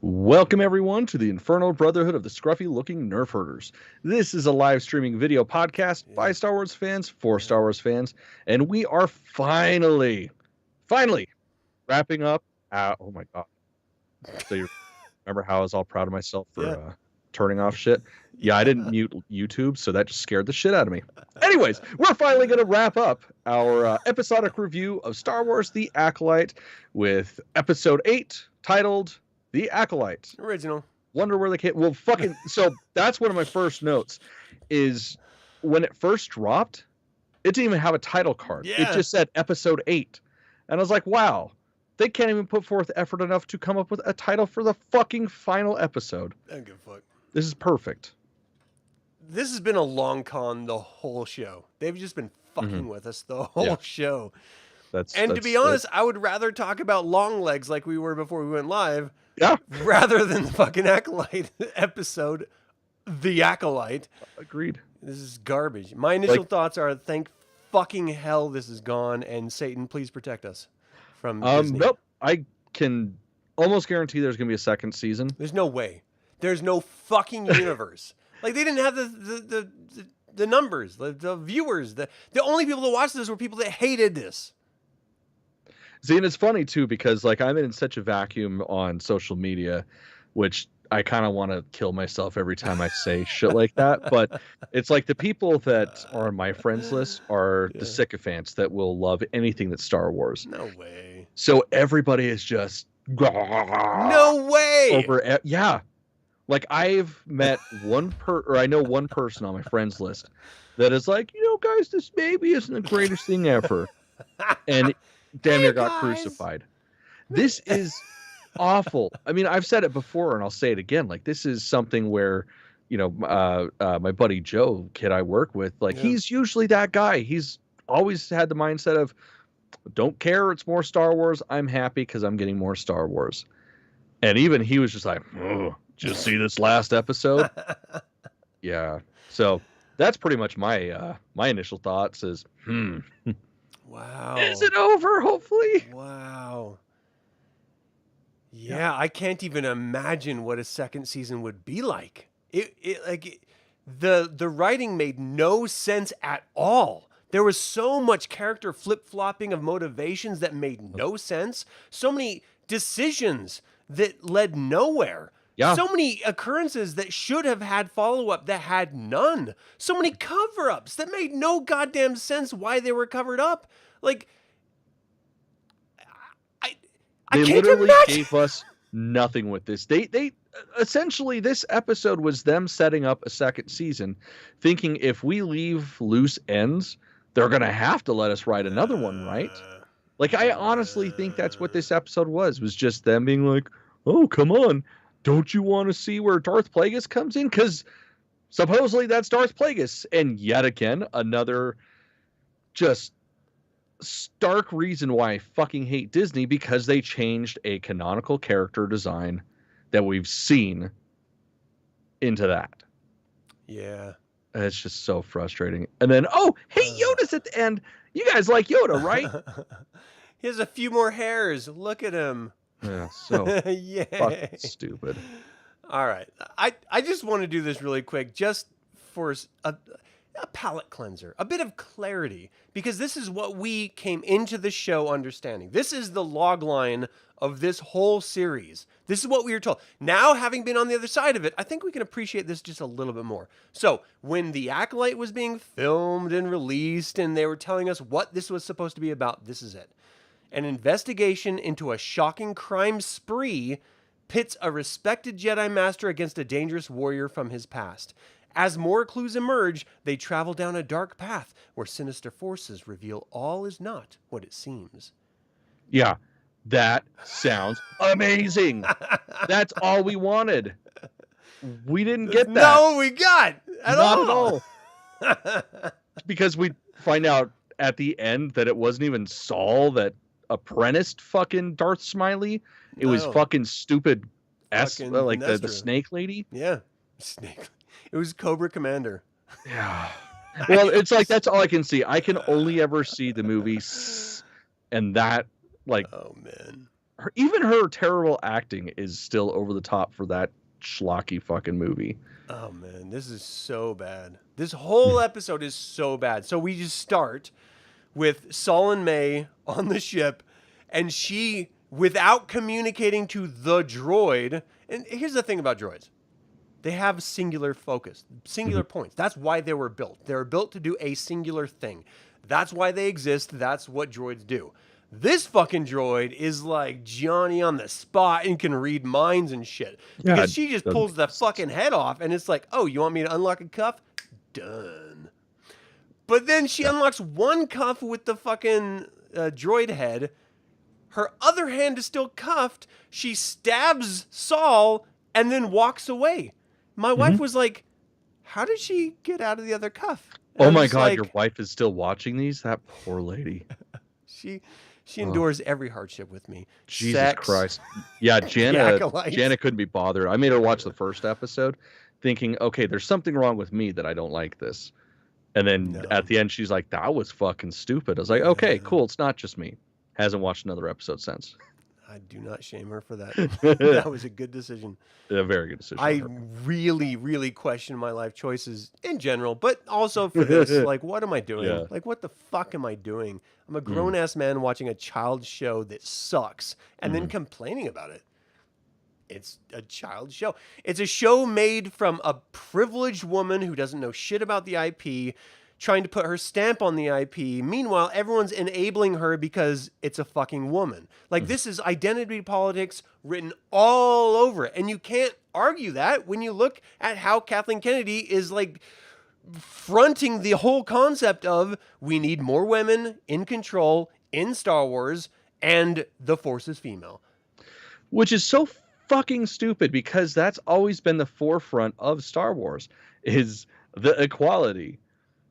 Welcome everyone to the Infernal Brotherhood of the Scruffy Looking Nerf Herders. This is a live streaming video podcast by Star Wars fans for Star Wars fans, and we are finally wrapping up. Oh my god! So you remember how I was all proud of myself for turning off shit? Yeah, I didn't mute YouTube, so that just scared the shit out of me. Anyways, we're finally going to wrap up our episodic review of Star Wars: The Acolyte with Episode 8, titled The Acolyte. Original. Wonder where they came. Well, fucking. So that's one of my first notes. Is when it first dropped, it didn't even have a title card. Yeah. It just said Episode 8, and I was like, wow, they can't even put forth effort enough to come up with a title for the fucking final episode. I don't give a fuck. This is perfect. This has been a long con the whole show. They've just been fucking with us the whole show. To be honest, I would rather talk about long legs like we were before we went live. Yeah. Rather than the fucking Acolyte episode, The Acolyte. Agreed. This is garbage. My initial thoughts are, thank fucking hell this is gone, and Satan, please protect us from Disney. Nope. I can almost guarantee there's going to be a second season. There's no way. There's no fucking universe. Like, they didn't have the numbers, the viewers. The only people that watched this were people that hated this. See, and it's funny, too, because, like, I'm in such a vacuum on social media, which I kind of want to kill myself every time I say shit like that. But it's like the people that are on my friends list are the sycophants that will love anything that's Star Wars. No way. So everybody is just... No way! Yeah. Like, I've met I know one person on my friends list that is like, guys, this maybe isn't the greatest thing ever. And damn near got crucified. This is awful. I mean, I've said it before and I'll say it again. Like, this is something where, my buddy Joe, kid I work with, he's usually that guy. He's always had the mindset of, don't care, it's more Star Wars. I'm happy because I'm getting more Star Wars. And even he was just like, oh, just see this last episode. Yeah. So that's pretty much my initial thoughts is, wow. Is it over, hopefully? Wow. Yeah, I can't even imagine what a second season would be like. The writing made no sense at all. There was so much character flip-flopping of motivations that made no sense. So many decisions that led nowhere. Yeah. So many occurrences that should have had follow-up that had none. So many cover-ups that made no goddamn sense why they were covered up. Like, I they can't literally imagine. gave us nothing with this. They essentially, this episode was them setting up a second season, thinking if we leave loose ends, they're going to have to let us write another one, right? Like, I honestly think that's what this episode was just them being like, oh, come on. Don't you want to see where Darth Plagueis comes in? Because supposedly that's Darth Plagueis. And yet again, another just stark reason why I fucking hate Disney, because they changed a canonical character design that we've seen into that. Yeah. It's just so frustrating. And then, oh, hey, Yoda's at the end. You guys like Yoda, right? He has a few more hairs. Look at him. Yeah, so fucking stupid. All right. I just want to do this really quick just for a palate cleanser, a bit of clarity, because this is what we came into the show understanding. This is the log line of this whole series. This is what we were told. Now, having been on the other side of it, I think we can appreciate this just a little bit more. So, when The Acolyte was being filmed and released and they were telling us what this was supposed to be about, this is it. An investigation into a shocking crime spree pits a respected Jedi Master against a dangerous warrior from his past. As more clues emerge, they travel down a dark path where sinister forces reveal all is not what it seems. Yeah, that sounds amazing. That's all we wanted. We didn't get that. No, we got Not at all. Because we find out at the end that it wasn't even Saul that apprenticed fucking Darth Smiley. It was fucking stupid the snake lady. Yeah, snake. It was Cobra Commander. Yeah. Well, it's like that's all I can see. I can only ever see the movies, and that, like, oh man, even her terrible acting is still over the top for that schlocky fucking movie. Oh man, this is so bad. This whole episode is so bad. So we just start with Saul and May on the ship, and she, without communicating to the droid, and here's the thing about droids. They have singular focus, singular points. That's why they were built. They were built to do a singular thing. That's why they exist. That's what droids do. This fucking droid is like Johnny on the spot and can read minds and shit. Because she just pulls the fucking head off and it's like, oh, you want me to unlock a cuff? Done. But then she unlocks one cuff with the fucking droid head. Her other hand is still cuffed. She stabs Saul and then walks away. My wife was like, how did she get out of the other cuff? And oh my God, like, your wife is still watching these? That poor lady. She endures every hardship with me. Jesus Sex, Christ. Yeah, Jana couldn't be bothered. I made her watch the first episode thinking, okay, there's something wrong with me that I don't like this. And then at the end, she's like, that was fucking stupid. I was like, okay, cool. It's not just me. Hasn't watched another episode since. I do not shame her for that. That was a good decision. A very good decision. I really, really question my life choices in general, but also for this. Like, what am I doing? Yeah. Like, what the fuck am I doing? I'm a grown-ass man watching a child show that sucks and then complaining about it. It's a child show. It's a show made from a privileged woman who doesn't know shit about the IP, trying to put her stamp on the IP. Meanwhile, everyone's enabling her because it's a fucking woman. Like, this is identity politics written all over it. And you can't argue that when you look at how Kathleen Kennedy is, like, fronting the whole concept of we need more women in control in Star Wars and the Force is female. Which is so fucking stupid because that's always been the forefront of Star Wars is the equality.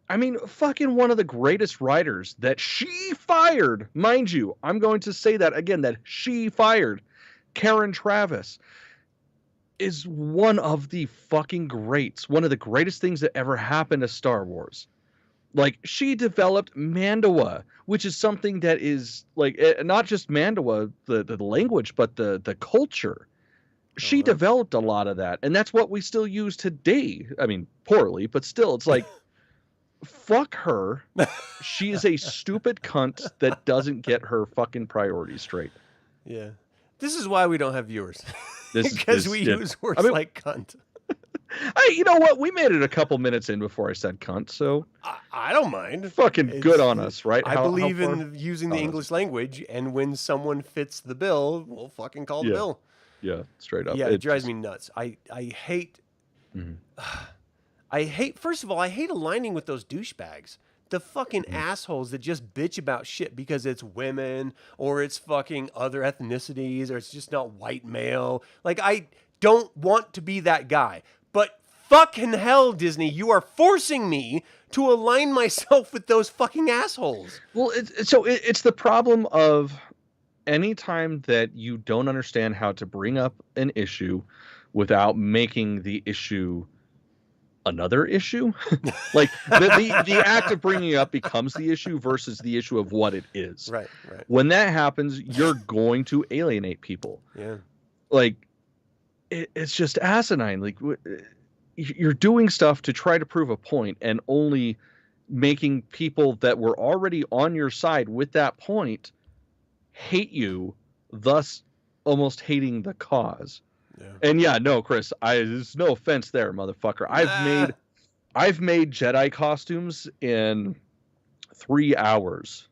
I mean, fucking one of the greatest writers that she fired, mind you, I'm going to say that again, that she fired, Karen Traviss, is one of the fucking greats. One of the greatest things that ever happened to Star Wars. Like, she developed Mandoa, which is something that is, like, not just Mandoa, the language, but the culture. She developed a lot of that, and that's what we still use today. I mean, poorly, but still, it's like, fuck her. She is a stupid cunt that doesn't get her fucking priorities straight. Yeah. This is why we don't have viewers. Because we use words like cunt. You know what? We made it a couple minutes in before I said cunt, so I don't mind. Fucking good on us, right? I believe in using the English language, and when someone fits the bill, we'll fucking call the bill. Yeah, straight up. Yeah, it drives me nuts. I hate... I hate, first of all, I hate aligning with those douchebags. The fucking assholes that just bitch about shit because it's women or it's fucking other ethnicities or it's just not white male. Like, I don't want to be that guy. But fucking hell, Disney, you are forcing me to align myself with those fucking assholes. Well, it's the problem of any time that you don't understand how to bring up an issue without making the issue another issue. Like the act of bringing it up becomes the issue versus the issue of what it is. Right. When that happens, you're going to alienate people. Yeah. Like it's just asinine. Like you're doing stuff to try to prove a point and only making people that were already on your side with that point hate you, thus almost hating the cause. Yeah. And yeah, no, Chris, there's no offense there, motherfucker. I've made Jedi costumes in 3 hours,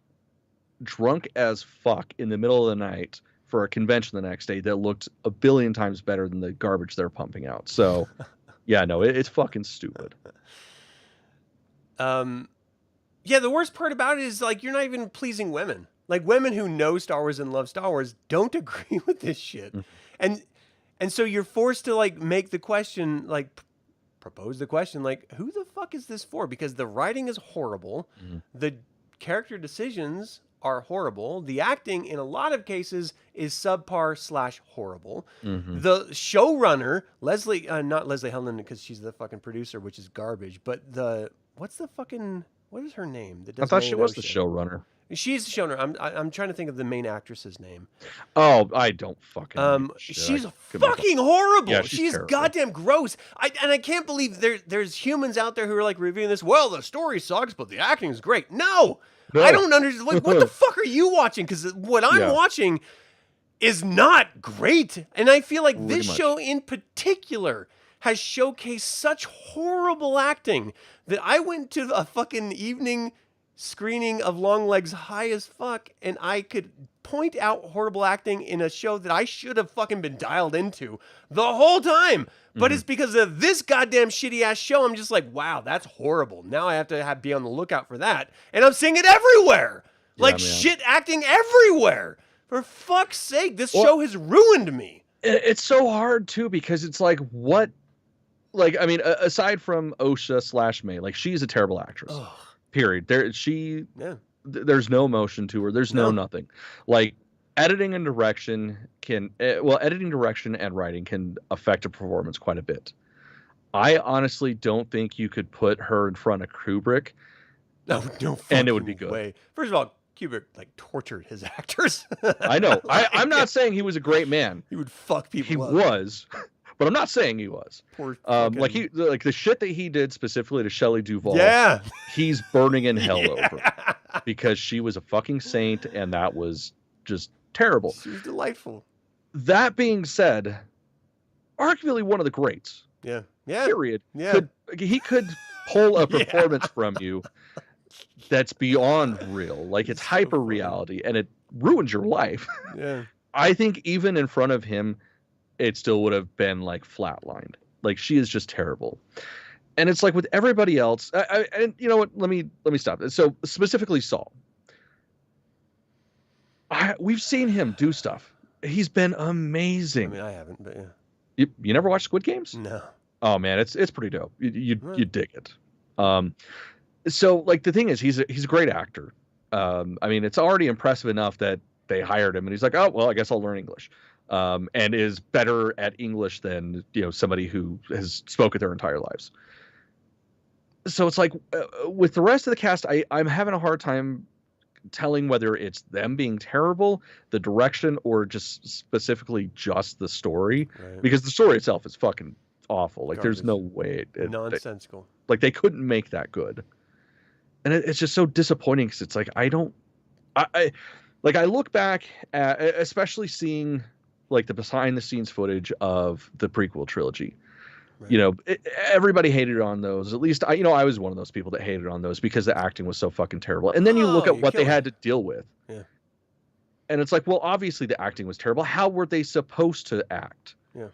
drunk as fuck in the middle of the night for a convention the next day that looked a billion times better than the garbage they're pumping out. So, yeah, no, it's fucking stupid. Yeah, the worst part about it is like you're not even pleasing women. Like women who know Star Wars and love Star Wars don't agree with this shit, And so you're forced to like make the question, like propose the question, like who the fuck is this for? Because the writing is horrible. The character decisions are horrible. The acting in a lot of cases is subpar / horrible. The showrunner, not Leslie Helen because she's the fucking producer, which is garbage. But what is her name? I thought she was the showrunner. She's shown her. I'm trying to think of the main actress's name. Oh, I don't fucking know shit. She's I couldn't make fucking horrible. Yeah, she's terrible. goddamn gross. I can't believe there's humans out there who are like reviewing this. Well, the story sucks, but the acting is great. No, I don't understand. Like, what the fuck are you watching? Because what I'm watching is not great, and I feel like this show in particular has showcased such horrible acting that I went to a fucking evening screening of Longlegs high as fuck, and I could point out horrible acting in a show that I should have fucking been dialed into the whole time. But it's because of this goddamn shitty ass show. I'm just like, wow, that's horrible. Now I have to be on the lookout for that. And I'm seeing it everywhere. Like shit acting everywhere. For fuck's sake, this show has ruined me. It's so hard too, because it's like, what? Like, I mean, aside from Osha / May, like, she's a terrible actress. Ugh. Period. There's no emotion to her. There's no nothing. Like, editing and direction editing, direction, and writing can affect a performance quite a bit. I honestly don't think you could put her in front of Kubrick. No, and it would be good. Way. First of all, Kubrick like tortured his actors. I know. I'm not saying he was a great man. He would fuck people up. He was. But I'm not saying he was. Poor like the shit that he did specifically to Shelley Duvall. Yeah, he's burning in hell over because she was a fucking saint, and that was just terrible. She was delightful. That being said, arguably one of the greats. Yeah. Period. Yeah. He could pull a performance from you that's beyond real, like it's hyper reality, and it ruins your life. Yeah. I think even in front of him, it still would have been like flatlined. Like, she is just terrible. And it's like with everybody else, and you know what? Let me stop. So specifically Saul, we've seen him do stuff. He's been amazing. I mean, I haven't, but yeah. You never watched Squid Games? No. Oh man, it's pretty dope. You dig it. So like the thing is, he's a great actor. I mean, it's already impressive enough that they hired him, and he's like, oh well, I guess I'll learn English. And is better at English than somebody who has spoken their entire lives. So it's like with the rest of the cast, I'm having a hard time telling whether it's them being terrible, the direction, or just specifically just the story, because the story itself is fucking awful. Like, there's no way nonsensical. Like, they couldn't make that good, and it's just so disappointing because it's like I look back at, especially seeing like the behind the scenes footage of the prequel trilogy. Right. Everybody hated on those. At least I was one of those people that hated on those because the acting was so fucking terrible. And then you look at what they had to deal with. Yeah. And it's like, well, obviously the acting was terrible. How were they supposed to act? Yeah.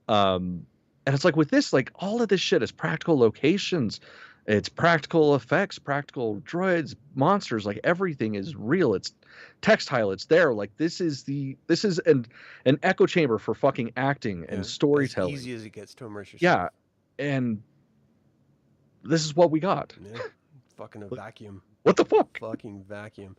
And it's like with this, like all of this shit is practical locations. It's practical effects, practical droids, monsters, like everything is real. It's textile, it's there. Like this is an echo chamber for fucking acting and storytelling. As easy as it gets to immerse yourself. Yeah. And this is what we got. Yeah. Fucking a vacuum. What the fuck? Fucking vacuum.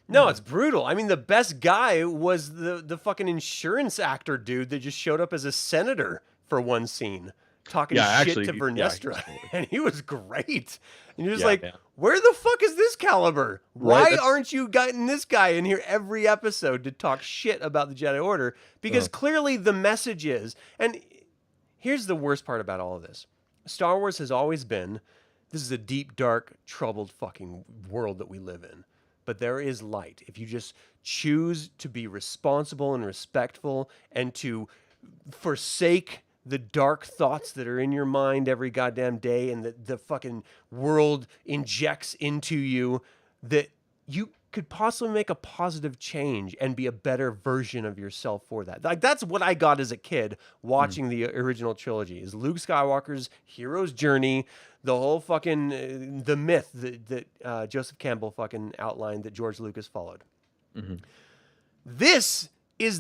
No, it's brutal. I mean, the best guy was the fucking insurance actor dude that just showed up as a senator for one scene. Talking shit to Vernestra, and he was great. And you're just where the fuck is this caliber? Why aren't you getting this guy in here every episode to talk shit about the Jedi Order? Because clearly the message is, and here's the worst part about all of this. Star Wars has always been, this is a deep, dark, troubled fucking world that we live in. But there is light. If you just choose to be responsible and respectful and to forsake the dark thoughts that are in your mind every goddamn day and that the fucking world injects into you, that you could possibly make a positive change and be a better version of yourself for that. Like, that's what I got as a kid watching the original trilogy, is Luke Skywalker's hero's journey, the whole fucking, the myth that Joseph Campbell fucking outlined that George Lucas followed. Mm-hmm. This is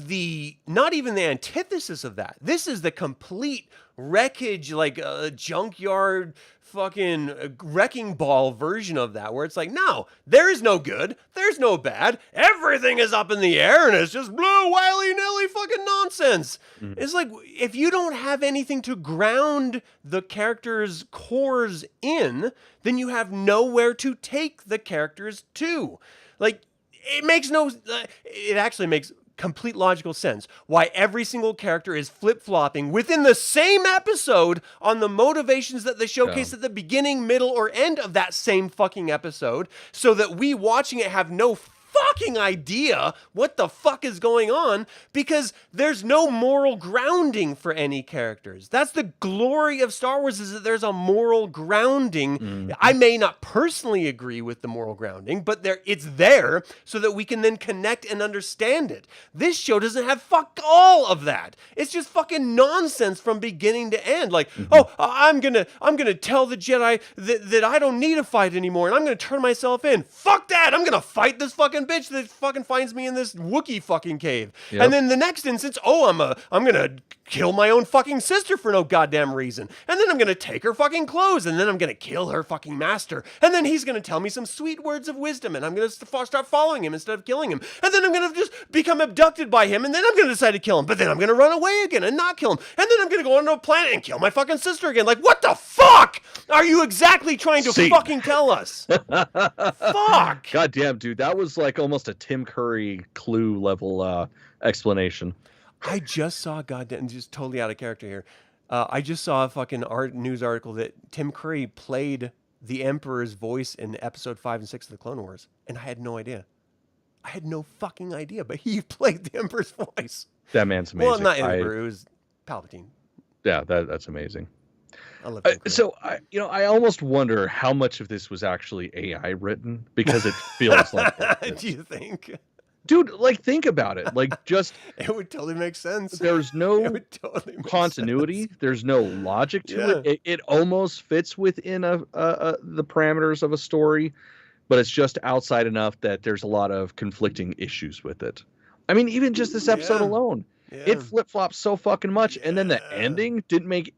not even the antithesis of that. This is the complete wreckage, like a junkyard fucking wrecking ball version of that, where it's like, no, there is no good, there's no bad, everything is up in the air and it's just blue willy-nilly fucking nonsense. Mm-hmm. It's like, if you don't have anything to ground the characters' cores in, then you have nowhere to take the characters to. Like, it makes no... it actually makes complete logical sense why every single character is flip-flopping within the same episode on the motivations that they showcase at the beginning, middle, or end of that same fucking episode, so that we watching it have no fucking idea what the fuck is going on, because there's no moral grounding for any characters. That's the glory of Star Wars, is that there's a moral grounding. I may not personally agree with the moral grounding, but it's there so that we can then connect and understand it. This show doesn't have fuck all of that. It's just fucking nonsense from beginning to end. Like, I'm gonna tell the Jedi that I don't need to fight anymore, and I'm gonna turn myself in. Fuck that! I'm gonna fight this fucking bitch that fucking finds me in this Wookiee fucking cave. Yep. And then the next instance, I'm gonna kill my own fucking sister for no goddamn reason. And then I'm gonna take her fucking clothes, and then I'm gonna kill her fucking master. And then he's gonna tell me some sweet words of wisdom, and I'm gonna start following him instead of killing him. And then I'm gonna just become abducted by him, and then I'm gonna decide to kill him. But then I'm gonna run away again and not kill him. And then I'm gonna go onto a planet and kill my fucking sister again. Like, what the fuck are you exactly trying to fucking tell us? Fuck! God damn, dude, that was like almost a Tim Curry Clue level explanation. I just saw, goddamn, just totally out of character here. I just saw a fucking news article that Tim Curry played the Emperor's voice in episode 5 and 6 of the Clone Wars, and I had no idea. I had no fucking idea, but he played the Emperor's voice. That man's amazing. Well, not Emperor, it was Palpatine. Yeah, that's amazing. I love Tim Curry. So I almost wonder how much of this was actually AI written, because it feels like it. Do you think? Dude, like, think about it. Like, just... It would totally make sense. There's no totally continuity. Sense. There's no logic to it. It almost fits within the parameters of a story, but it's just outside enough that there's a lot of conflicting issues with it. I mean, even just this episode alone, it flip-flops so fucking much, and then the ending didn't make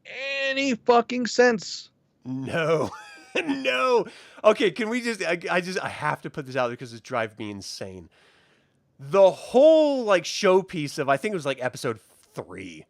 any fucking sense. No. No. Okay, can we just... I have to put this out there because it's driving me insane. The whole like showpiece of, I think it was like episode 3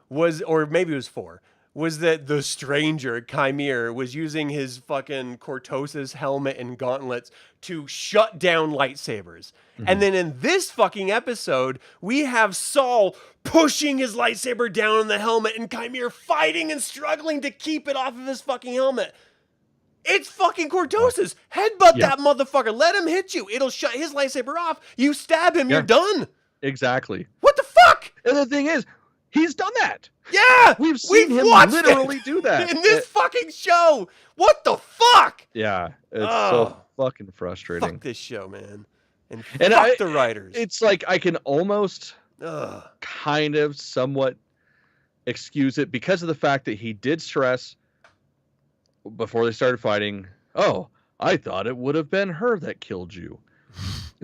was, or maybe it was 4, was that the stranger Chimere was using his fucking Cortosis helmet and gauntlets to shut down lightsabers. And then in this fucking episode, we have Saul pushing his lightsaber down on the helmet and Chimere fighting and struggling to keep it off of his fucking helmet. It's fucking Cortosis. Headbutt that motherfucker. Let him hit you. It'll shut his lightsaber off. You stab him, you're done. Exactly. What the fuck? And the thing is, he's done that. Yeah. We've seen him literally do that. In this fucking show. What the fuck? Yeah. It's so fucking frustrating. Fuck this show, man. And fuck the writers. It's like I can almost kind of somewhat excuse it because of the fact that he did stress before they started fighting, I thought it would have been her that killed you.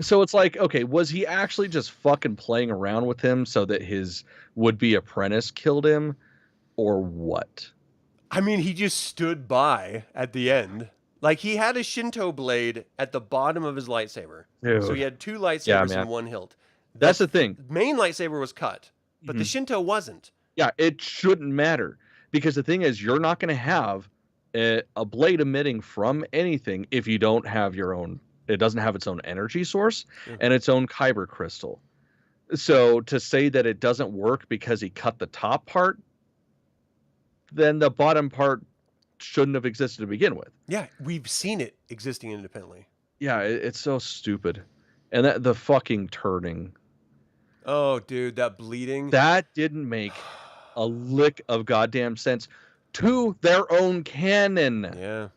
So it's like, okay, was he actually just fucking playing around with him so that his would-be apprentice killed him, or what? I mean, he just stood by at the end. Like, he had a Shinto blade at the bottom of his lightsaber. Dude. So he had 2 lightsabers in one hilt. That's the thing. The main lightsaber was cut, but the Shinto wasn't. Yeah, it shouldn't matter. Because the thing is, you're not going to have a blade emitting from anything if you don't have your own. It doesn't have its own energy source and its own kyber crystal. So to say that it doesn't work because he cut the top part, then the bottom part shouldn't have existed to begin with. Yeah, we've seen it existing independently. Yeah, it's so stupid. And that the fucking turning. Oh, dude, that bleeding. That didn't make a lick of goddamn sense to their own canon. Yeah.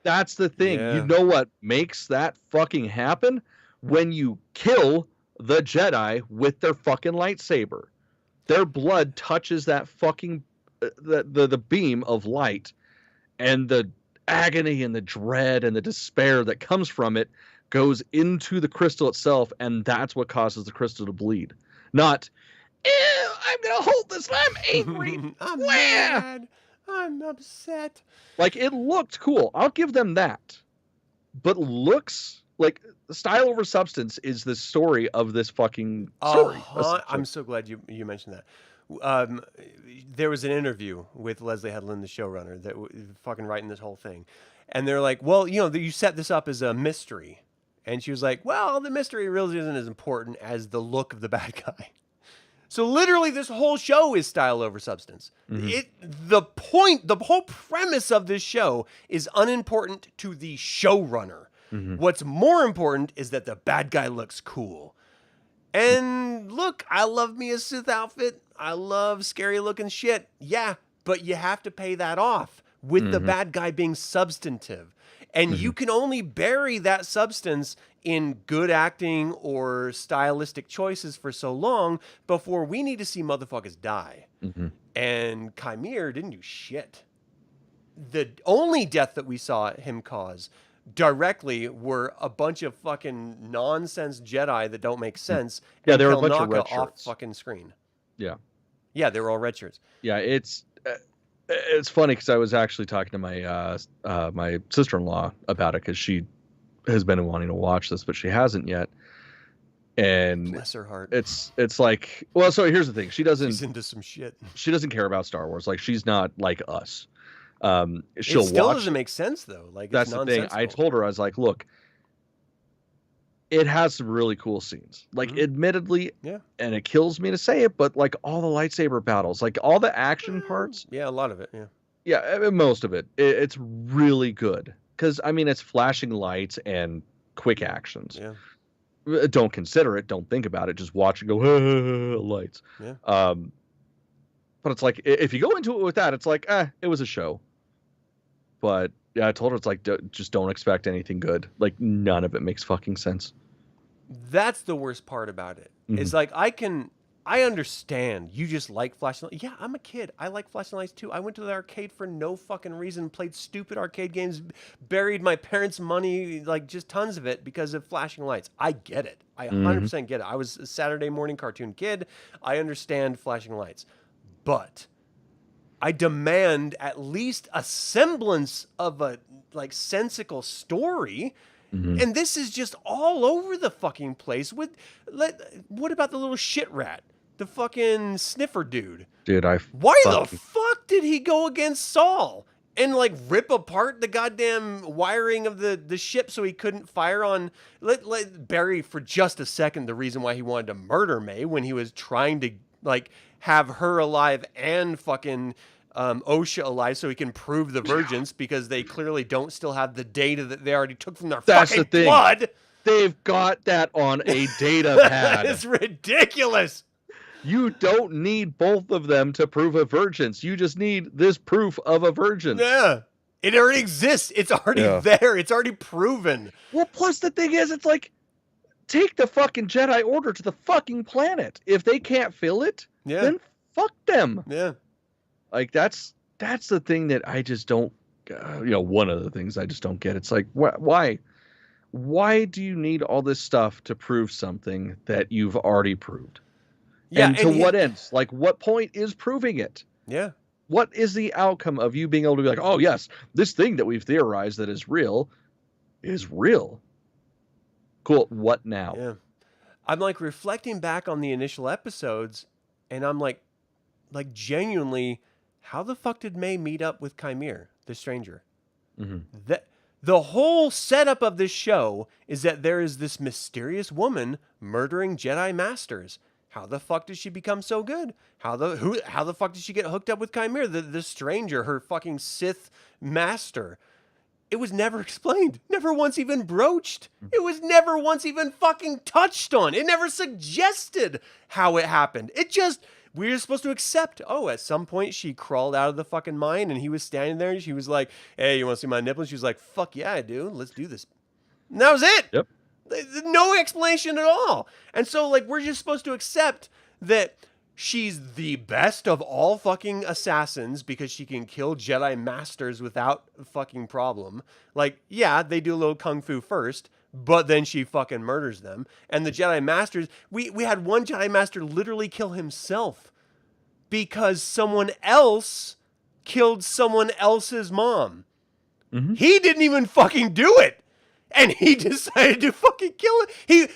That's the thing. Yeah. You know what makes that fucking happen? When you kill the Jedi with their fucking lightsaber. Their blood touches that fucking the beam of light, and the agony and the dread and the despair that comes from it goes into the crystal itself, and that's what causes the crystal to bleed. Not, I'm gonna hold this, I'm angry. I'm mad. I'm upset. Like, it looked cool. I'll give them that. But looks, like, style over substance is the story of this fucking story. I'm so glad you mentioned that. There was an interview with Leslie Headland, the showrunner, that fucking writing this whole thing. And they're like, well, you set this up as a mystery. And she was like, well, the mystery really isn't as important as the look of the bad guy. So literally this whole show is style over substance. The whole premise of this show is unimportant to the showrunner. What's more important is that the bad guy looks cool. And look, I love me a Sith outfit. I love scary looking shit. Yeah, but you have to pay that off with the bad guy being substantive. And you can only bury that substance in good acting or stylistic choices for so long before we need to see motherfuckers die. And Chimere didn't do shit. The only death that we saw him cause directly were a bunch of fucking nonsense Jedi that don't make sense. Yeah, and they were a kill bunch of Naka red off shirts. fucking screen. Yeah, they were all red shirts. Yeah, it's funny because I was actually talking to my my sister-in-law about it because she has been wanting to watch this, but she hasn't yet. And Bless her heart. It's like, well, so here's the thing: She's into some shit. She doesn't care about Star Wars. Like, she's not like us. She'll It still watch. doesn't make sense though. Like, That's it's the thing. I told her, I was like, look, it has some really cool scenes. Like, admittedly, and it kills me to say it, but like all the lightsaber battles, like all the action parts. Yeah, a lot of it. Yeah, I mean, most of it. It's really good because I mean, it's flashing lights and quick actions. Yeah. Don't consider it. Don't think about it. Just watch it go lights. Yeah. But it's like if you go into it with that, it's like it was a show. But yeah, I told her it's like just don't expect anything good. Like none of it makes fucking sense. That's the worst part about it. It's like I understand you just like flashing lights. Yeah, I'm a kid. I like flashing lights too. I went to the arcade for no fucking reason, played stupid arcade games, buried my parents' money, like just tons of it because of flashing lights. I get it. I 100% get it. I was a Saturday morning cartoon kid. I understand flashing lights. But I demand at least a semblance of a like sensical story. And this is just all over the fucking place. What about the little shit rat? The fucking sniffer dude. Dude, why the fuck did he go against Saul and like rip apart the goddamn wiring of the ship so he couldn't fire on? Let Barry for just a second the reason why he wanted to murder May when he was trying to like have her alive and fucking OSHA alive so he can prove the virgins because they clearly don't still have the data that they already took from their fucking blood. They've got that on a data pad. It's ridiculous. You don't need both of them to prove a virgins. You just need this proof of a virgin. Yeah. It already exists. It's already there. It's already proven. Well, plus the thing is, it's like, take the fucking Jedi Order to the fucking planet. If they can't fill it, then fuck them. Yeah. Like, that's the thing that I just don't, one of the things I just don't get. It's like, why? Why do you need all this stuff to prove something that you've already proved? Yeah, and to what ends? Like, what point is proving it? Yeah. What is the outcome of you being able to be like, oh, yes, this thing that we've theorized that is real. Cool. What now? Yeah. I'm like reflecting back on the initial episodes, and I'm like genuinely, how the fuck did May meet up with Chimere, the stranger? The whole setup of this show is that there is this mysterious woman murdering Jedi Masters. How the fuck did she become so good? How the fuck did she get hooked up with Chimere, the stranger, her fucking Sith master? It was never explained. Never once even broached. It was never once even fucking touched on. It never suggested how it happened. We were supposed to accept, at some point she crawled out of the fucking mine and he was standing there and she was like, hey, you want to see my nipples? She was like, fuck yeah, I do. Let's do this. And that was it. Yep. No explanation at all. And so, like, we're just supposed to accept that she's the best of all fucking assassins because she can kill Jedi Masters without a fucking problem. Like, yeah, they do a little kung fu first, but then she fucking murders them. And the Jedi Masters, we had one Jedi Master literally kill himself because someone else killed someone else's mom. He didn't even fucking do it. And he decided to fucking kill it.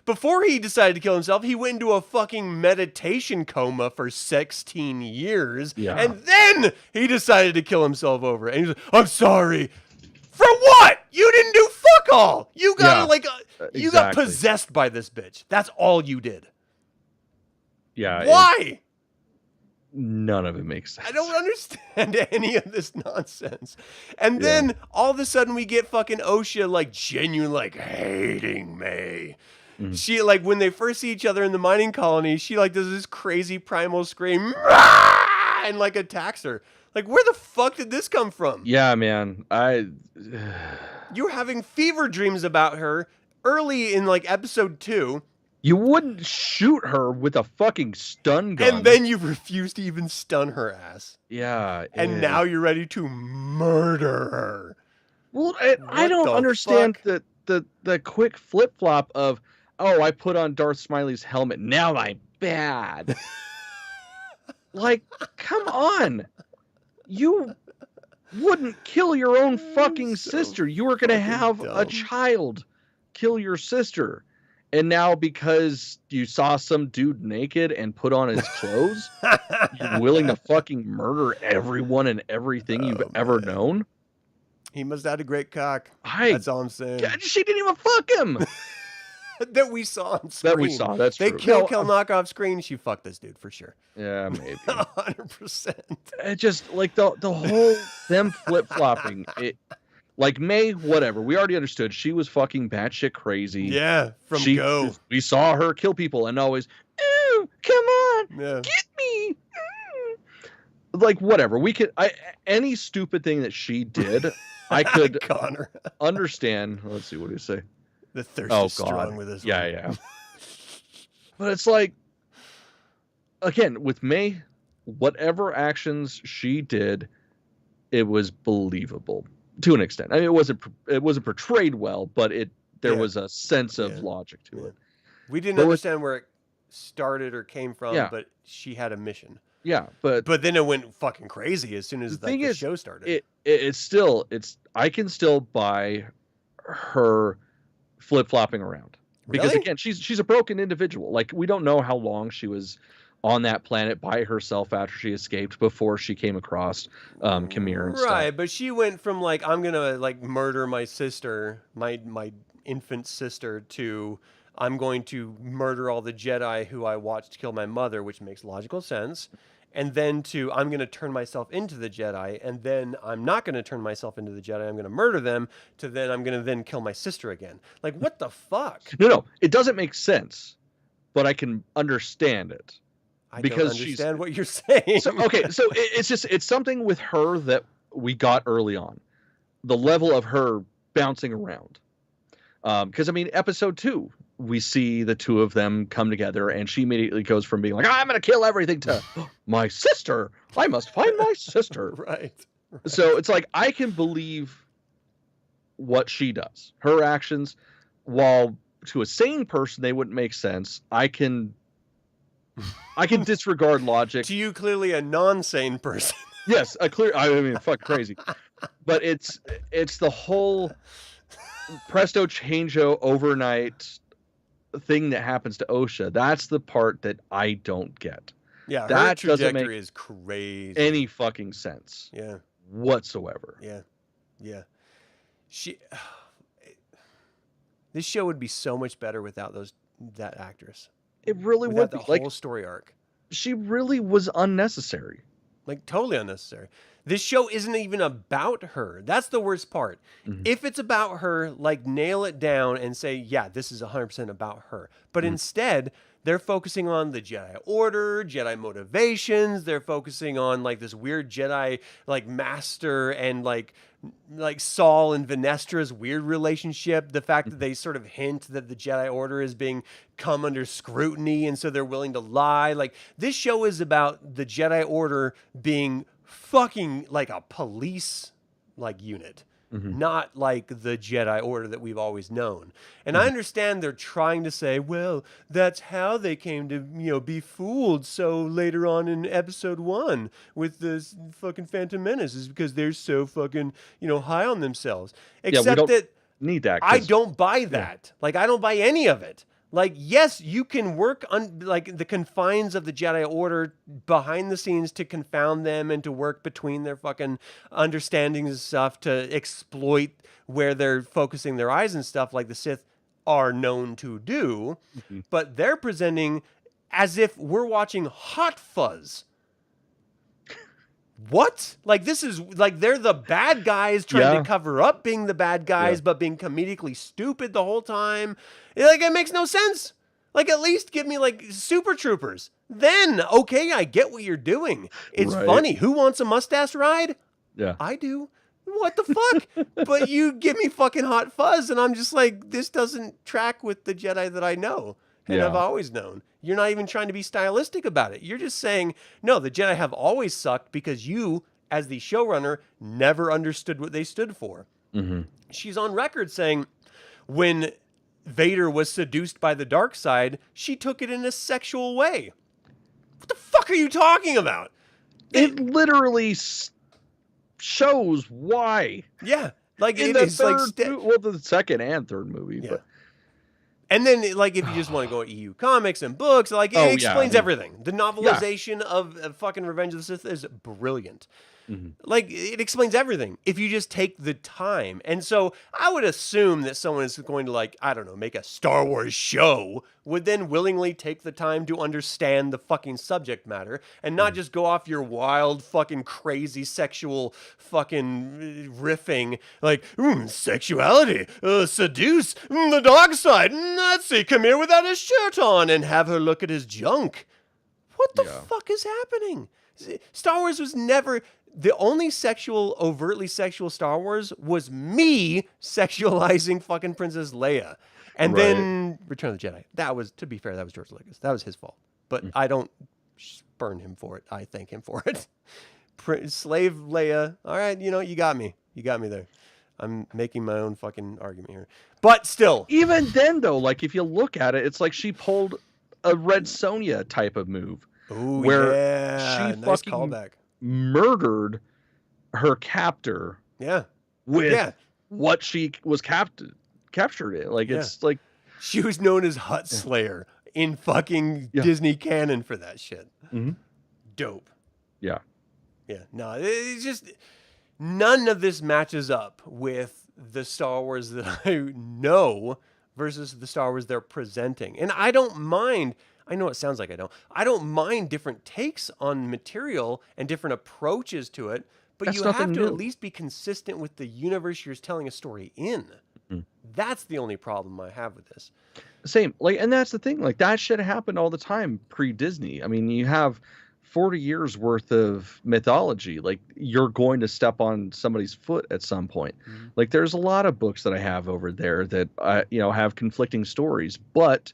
Before he decided to kill himself, he went into a fucking meditation coma for 16 years. Yeah. And then he decided to kill himself over it. And he was like, I'm sorry. For what? You didn't do fuck all. You got you got exactly. possessed by this bitch. That's all you did. Yeah. Why? None of it makes sense. I don't understand any of this nonsense. And then all of a sudden we get fucking Osha like genuine like hating May. Mhm. She like when they first see each other in the mining colony, she like does this crazy primal scream and like attacks her. Like where the fuck did this come from? Yeah, man. You were having fever dreams about her early in like episode 2. You wouldn't shoot her with a fucking stun gun. And then you refused to even stun her ass. Yeah. And now you're ready to murder her. Well, I don't understand the quick flip-flop of, oh, I put on Darth Smiley's helmet, now I'm bad. Like, come on. You wouldn't kill your own fucking sister. You were going to have a child kill your sister. And now because you saw some dude naked and put on his clothes, you're willing to fucking murder everyone and everything you've ever known? He must have had a great cock. That's all I'm saying. God, she didn't even fuck him. That we saw on screen. That we saw, that's they true. kill knock off screen. She fucked this dude for sure. Yeah, maybe. 100%. It just, like, the whole, them flip-flopping, like, May, whatever. We already understood. She was fucking batshit crazy. Yeah, from Go. We saw her kill people and always, ooh, come on, yeah. get me. Like, whatever. We could, any stupid thing that she did, I could Connor. understand. Let's see, what do you say? The thirst is strong with this one. Yeah. But it's like, again, with May, whatever actions she did, it was believable. To an extent. I mean, it wasn't portrayed well, but there was a sense of logic to it. We didn't understand where it started or came from, but she had a mission. Yeah, but then it went fucking crazy as soon as the show started. I can still buy her flip-flopping around. Because again, she's a broken individual. Like, we don't know how long she was on that planet by herself after she escaped before she came across Khmer and stuff. Right, but she went from like, I'm gonna like murder my sister, my infant sister, to I'm going to murder all the Jedi who I watched kill my mother, which makes logical sense. And then to I'm going to turn myself into the Jedi, and then I'm not going to turn myself into the Jedi. I'm going to murder them, to then I'm going to then kill my sister again. Like, what the fuck? No, it doesn't make sense, but I can understand it. I don't understand what you're saying. So it's something with her that we got early on. The level of her bouncing around. Because, I mean, episode 2, we see the two of them come together, and she immediately goes from being like, I'm going to kill everything to my sister. I must find my sister. Right. So it's like, I can believe what she does. Her actions, while to a sane person, they wouldn't make sense. I can disregard logic. To you, clearly a non-sane person. Yes, fuck crazy. But it's the whole presto changeo overnight thing that happens to Osha. That's the part that I don't get. Yeah, that her trajectory is crazy. Any fucking sense. Yeah. Whatsoever. Yeah. This show would be so much better without that actress. It really would be. The whole story arc. She really was unnecessary. Like, totally unnecessary. This show isn't even about her. That's the worst part. Mm-hmm. If it's about her, like, nail it down and say, yeah, this is 100% about her. But instead, they're focusing on the Jedi Order, Jedi motivations. They're focusing on, like, this weird Jedi, like, Master and, like Saul and Venestra's weird relationship. The fact that they sort of hint that the Jedi Order is being come under scrutiny, and so they're willing to lie. Like, this show is about the Jedi Order being fucking like a police like unit, not like the Jedi Order that we've always known. And I understand they're trying to say, well, that's how they came to, be fooled. So later on in episode 1 with this fucking Phantom Menace is because they're so fucking, high on themselves. Except that need that. I don't buy that. Like, I don't buy any of it. Like, yes, you can work on like the confines of the Jedi Order behind the scenes to confound them and to work between their fucking understandings and stuff to exploit where they're focusing their eyes and stuff, like the Sith are known to do. Mhm. But they're presenting as if we're watching Hot Fuzz. What? Like, this is like they're the bad guys trying to cover up being the bad guys, but being comedically stupid the whole time. Like, it makes no sense. Like, at least give me like Super Troopers. Then, okay, I get what you're doing. It's funny. Who wants a mustache ride? Yeah. I do. What the fuck? But you give me fucking Hot Fuzz, and I'm just like, this doesn't track with the Jedi that I know and I've always known. You're not even trying to be stylistic about it. You're just saying, no, the Jedi have always sucked because you, as the showrunner, never understood what they stood for. Mm-hmm. She's on record saying when Vader was seduced by the dark side, she took it in a sexual way. What the fuck are you talking about? It literally shows why. Yeah. Like, in it's like the second and third movie. Yeah. But. And then, like, if you just want to go EU comics and books, like, it explains everything. The novelization of fucking Revenge of the Sith is brilliant. Mm-hmm. Like, it explains everything if you just take the time. And so I would assume that someone is going to, like, I don't know, make a Star Wars show, would then willingly take the time to understand the fucking subject matter and not just go off your wild fucking crazy sexual fucking riffing, like, sexuality, seduce, the dark side, Nazi, come here without his shirt on and have her look at his junk. What the fuck is happening? Star Wars was never... The only overtly sexual Star Wars was me sexualizing fucking Princess Leia. And then Return of the Jedi. That was, to be fair, that was George Lucas. That was his fault. But I don't spurn him for it. I thank him for it. Slave Leia. All right, you got me. You got me there. I'm making my own fucking argument here. But still. Even then, though, like, if you look at it, it's like she pulled a Red Sonja type of move. Ooh, where she nice fucking callback. Murdered her captor with what she was captured in. Like, it's like she was known as Hut Slayer in fucking Disney canon for that shit. Mm-hmm. Dope. Yeah. No, it's just none of this matches up with the Star Wars that I know versus the Star Wars they're presenting. And I don't mind. I know it sounds like I don't. I don't mind different takes on material and different approaches to it, but you have to at least be consistent with the universe you're telling a story in. Mm-hmm. That's the only problem I have with this. Same. Like, and that's the thing. Like, that shit happened all the time pre-Disney. I mean, you have 40 years worth of mythology. Like, you're going to step on somebody's foot at some point. Mm-hmm. Like, there's a lot of books that I have over there that have conflicting stories, but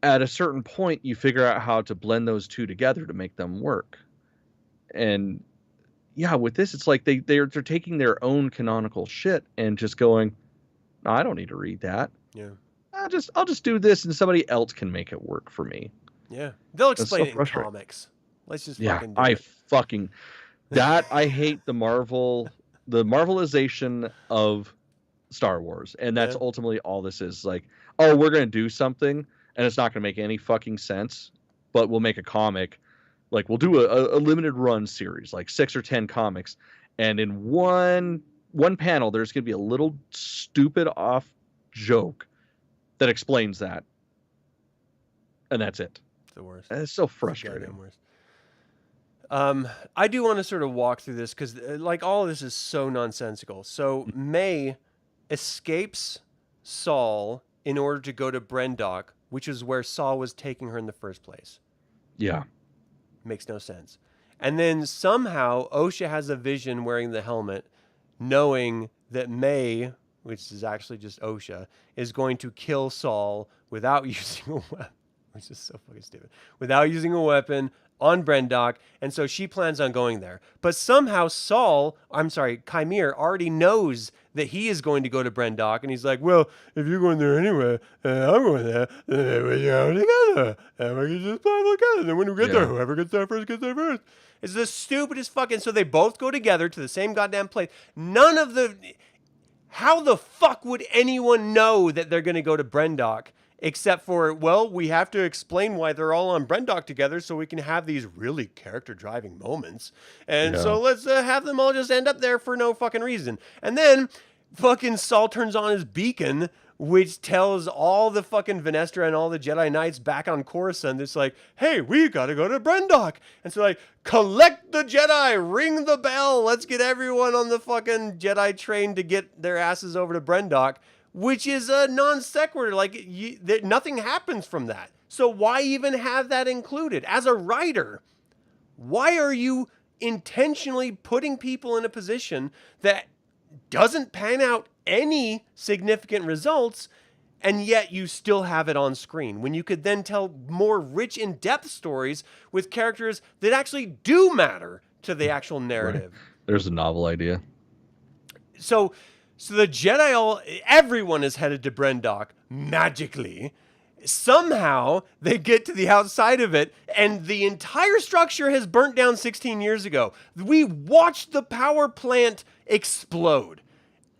at a certain point, you figure out how to blend those two together to make them work. And with this, it's like they're taking their own canonical shit and just going, no, I don't need to read that. Yeah, I'll just do this, and somebody else can make it work for me. Yeah, they'll explain it in comics. Let's just fucking do it. I hate the Marvelization of Star Wars, and that's ultimately all this is. Like, oh, we're gonna do something. And it's not going to make any fucking sense, but we'll make a comic. Like, we'll do a limited run series, like 6 or 10 comics. And in one panel, there's going to be a little stupid off joke that explains that. And that's it. It's the worst. And it's so frustrating. I do want to sort of walk through this because, like, all of this is so nonsensical. So May escapes Saul in order to go to Brendok, which is where Saul was taking her in the first place. Yeah. Makes no sense. And then somehow Osha has a vision wearing the helmet, knowing that May, which is actually just Osha, is going to kill Saul without using a weapon, which is so fucking stupid, without using a weapon on Brendok. And so she plans on going there. But somehow Chimere already knows that he is going to go to Brendok, and he's like, well, if you're going there anyway, and I'm going there, then we go together, and we can just play together, and then when we get there, whoever gets there first gets there first. It's the stupidest fucking... So they both go together to the same goddamn place. How the fuck would anyone know that they're going to go to Brendok except for, well, we have to explain why they're all on Brendok together so we can have these really character-driving moments. And so let's have them all just end up there for no fucking reason. And then fucking Saul turns on his beacon, which tells all the fucking Venestra and all the Jedi Knights back on Coruscant, it's like, hey, we gotta go to Brendok. And so like, collect the Jedi, ring the bell, let's get everyone on the fucking Jedi train to get their asses over to Brendok, which is a non sequitur. Like, nothing happens from that. So why even have that included? As a writer, why are you intentionally putting people in a position that doesn't pan out any significant results, and yet you still have it on screen when you could then tell more rich, in-depth stories with characters that actually do matter to the actual narrative? Right. There's a novel idea. So the Jedi, everyone is headed to Brendok magically. Somehow they get to the outside of it, and the entire structure has burnt down 16 years ago. We watched the power plant explode.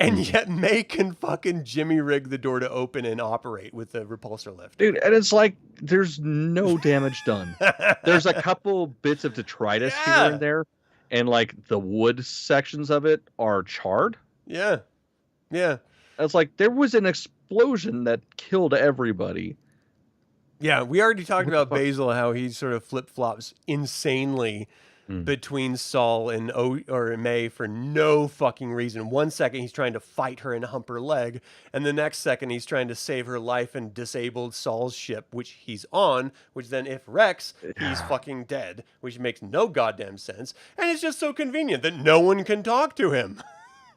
And yet May can fucking jimmy rig the door to open and operate with the repulsor lift. Dude, and it's like there's no damage done. There's a couple bits of detritus here and there, and like the wood sections of it are charred. Yeah. It's like there was an explosion that killed everybody. Yeah, we already talked about Basil, how he sort of flip-flops insanely between Saul and May for no fucking reason. One second he's trying to fight her and hump her leg, and the next second he's trying to save her life and disabled Saul's ship, which he's on, which then if wrecks, he's fucking dead, which makes no goddamn sense. And it's just so convenient that no one can talk to him.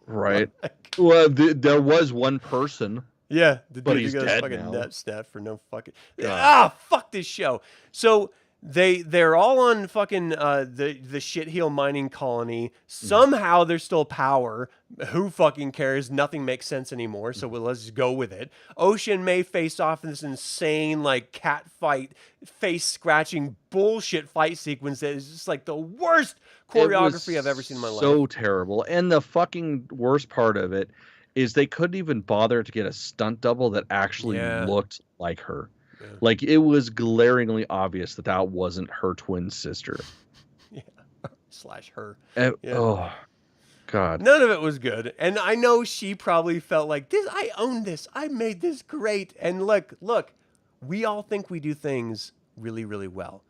Right. Well, there was one person. Yeah, the but dude he's who got dead his fucking now. nut snapped for no fucking... fuck this show. So they're all on fucking the shitheel mining colony. Somehow there's still power. Who fucking cares? Nothing makes sense anymore, so let's just go with it. Ocean May face off in this insane, like, cat fight, face-scratching bullshit fight sequence that is just, like, the worst choreography I've ever seen in my life. So terrible. And the fucking worst part of it is they couldn't even bother to get a stunt double that actually looked like her. Yeah. Like, it was glaringly obvious that wasn't her twin sister. Yeah. / her. Oh, God. None of it was good. And I know she probably felt like, I own this. I made this great. And look, we all think we do things really, really well.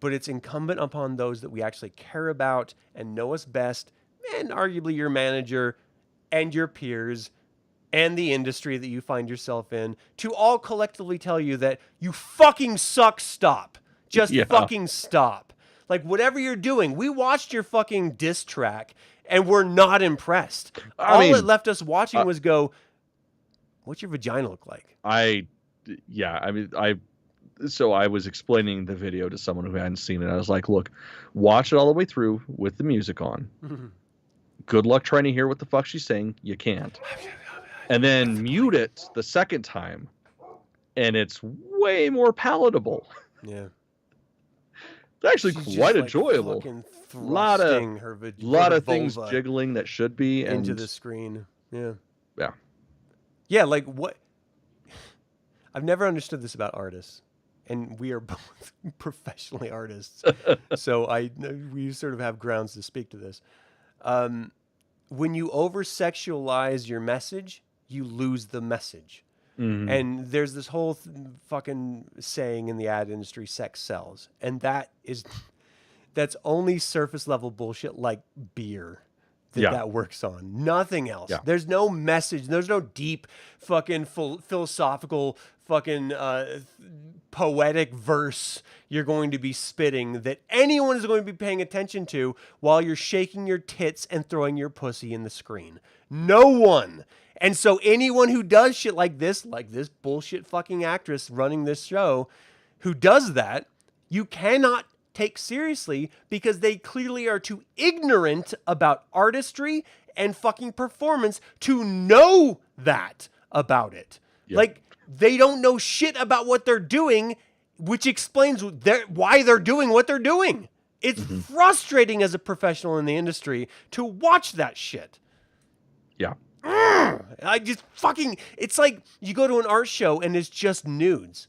But it's incumbent upon those that we actually care about and know us best, and arguably your manager and your peers and the industry that you find yourself in, to all collectively tell you that you fucking suck, stop. Just fucking stop. Like, whatever you're doing, we watched your fucking diss track, and we're not impressed. All it left us watching was go, what's your vagina look like? So I was explaining the video to someone who hadn't seen it. I was like, look, watch it all the way through with the music on. Good luck trying to hear what the fuck she's saying. You can't. And then mute it the second time, and it's way more palatable. Yeah. It's actually quite enjoyable. A lot of things jiggling that should be into the screen. Yeah. Yeah. Yeah, like what? I've never understood this about artists, and we are both professionally artists, so we sort of have grounds to speak to this. When you over-sexualize your message, you lose the message. Mm-hmm. And there's this whole fucking saying in the ad industry, sex sells. And that's only surface level bullshit like beer that works on. Nothing else. Yeah. There's no message. There's no deep fucking philosophical fucking poetic verse you're going to be spitting that anyone is going to be paying attention to while you're shaking your tits and throwing your pussy in the screen. No one. And so anyone who does shit like this bullshit fucking actress running this show, who does that, you cannot take seriously because they clearly are too ignorant about artistry and fucking performance to know that about it. Yep. Like, they don't know shit about what they're doing, which explains why they're doing what they're doing. It's frustrating as a professional in the industry to watch that shit. Yeah. I just fucking, it's like you go to an art show and it's just nudes.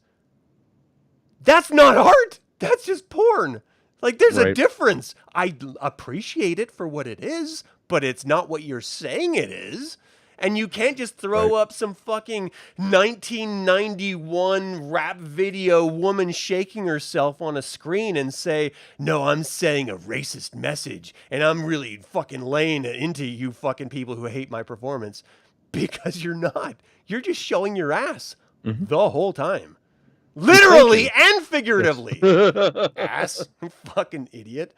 That's not art. That's just porn. Like, there's a difference. I appreciate it for what it is, but it's not what you're saying it is. And you can't just throw up some fucking 1991 rap video woman shaking herself on a screen and say, no, I'm saying a racist message and I'm really fucking laying it into you fucking people who hate my performance. Because you're not. You're just showing your ass the whole time. Literally and figuratively. Ass. Fucking idiot.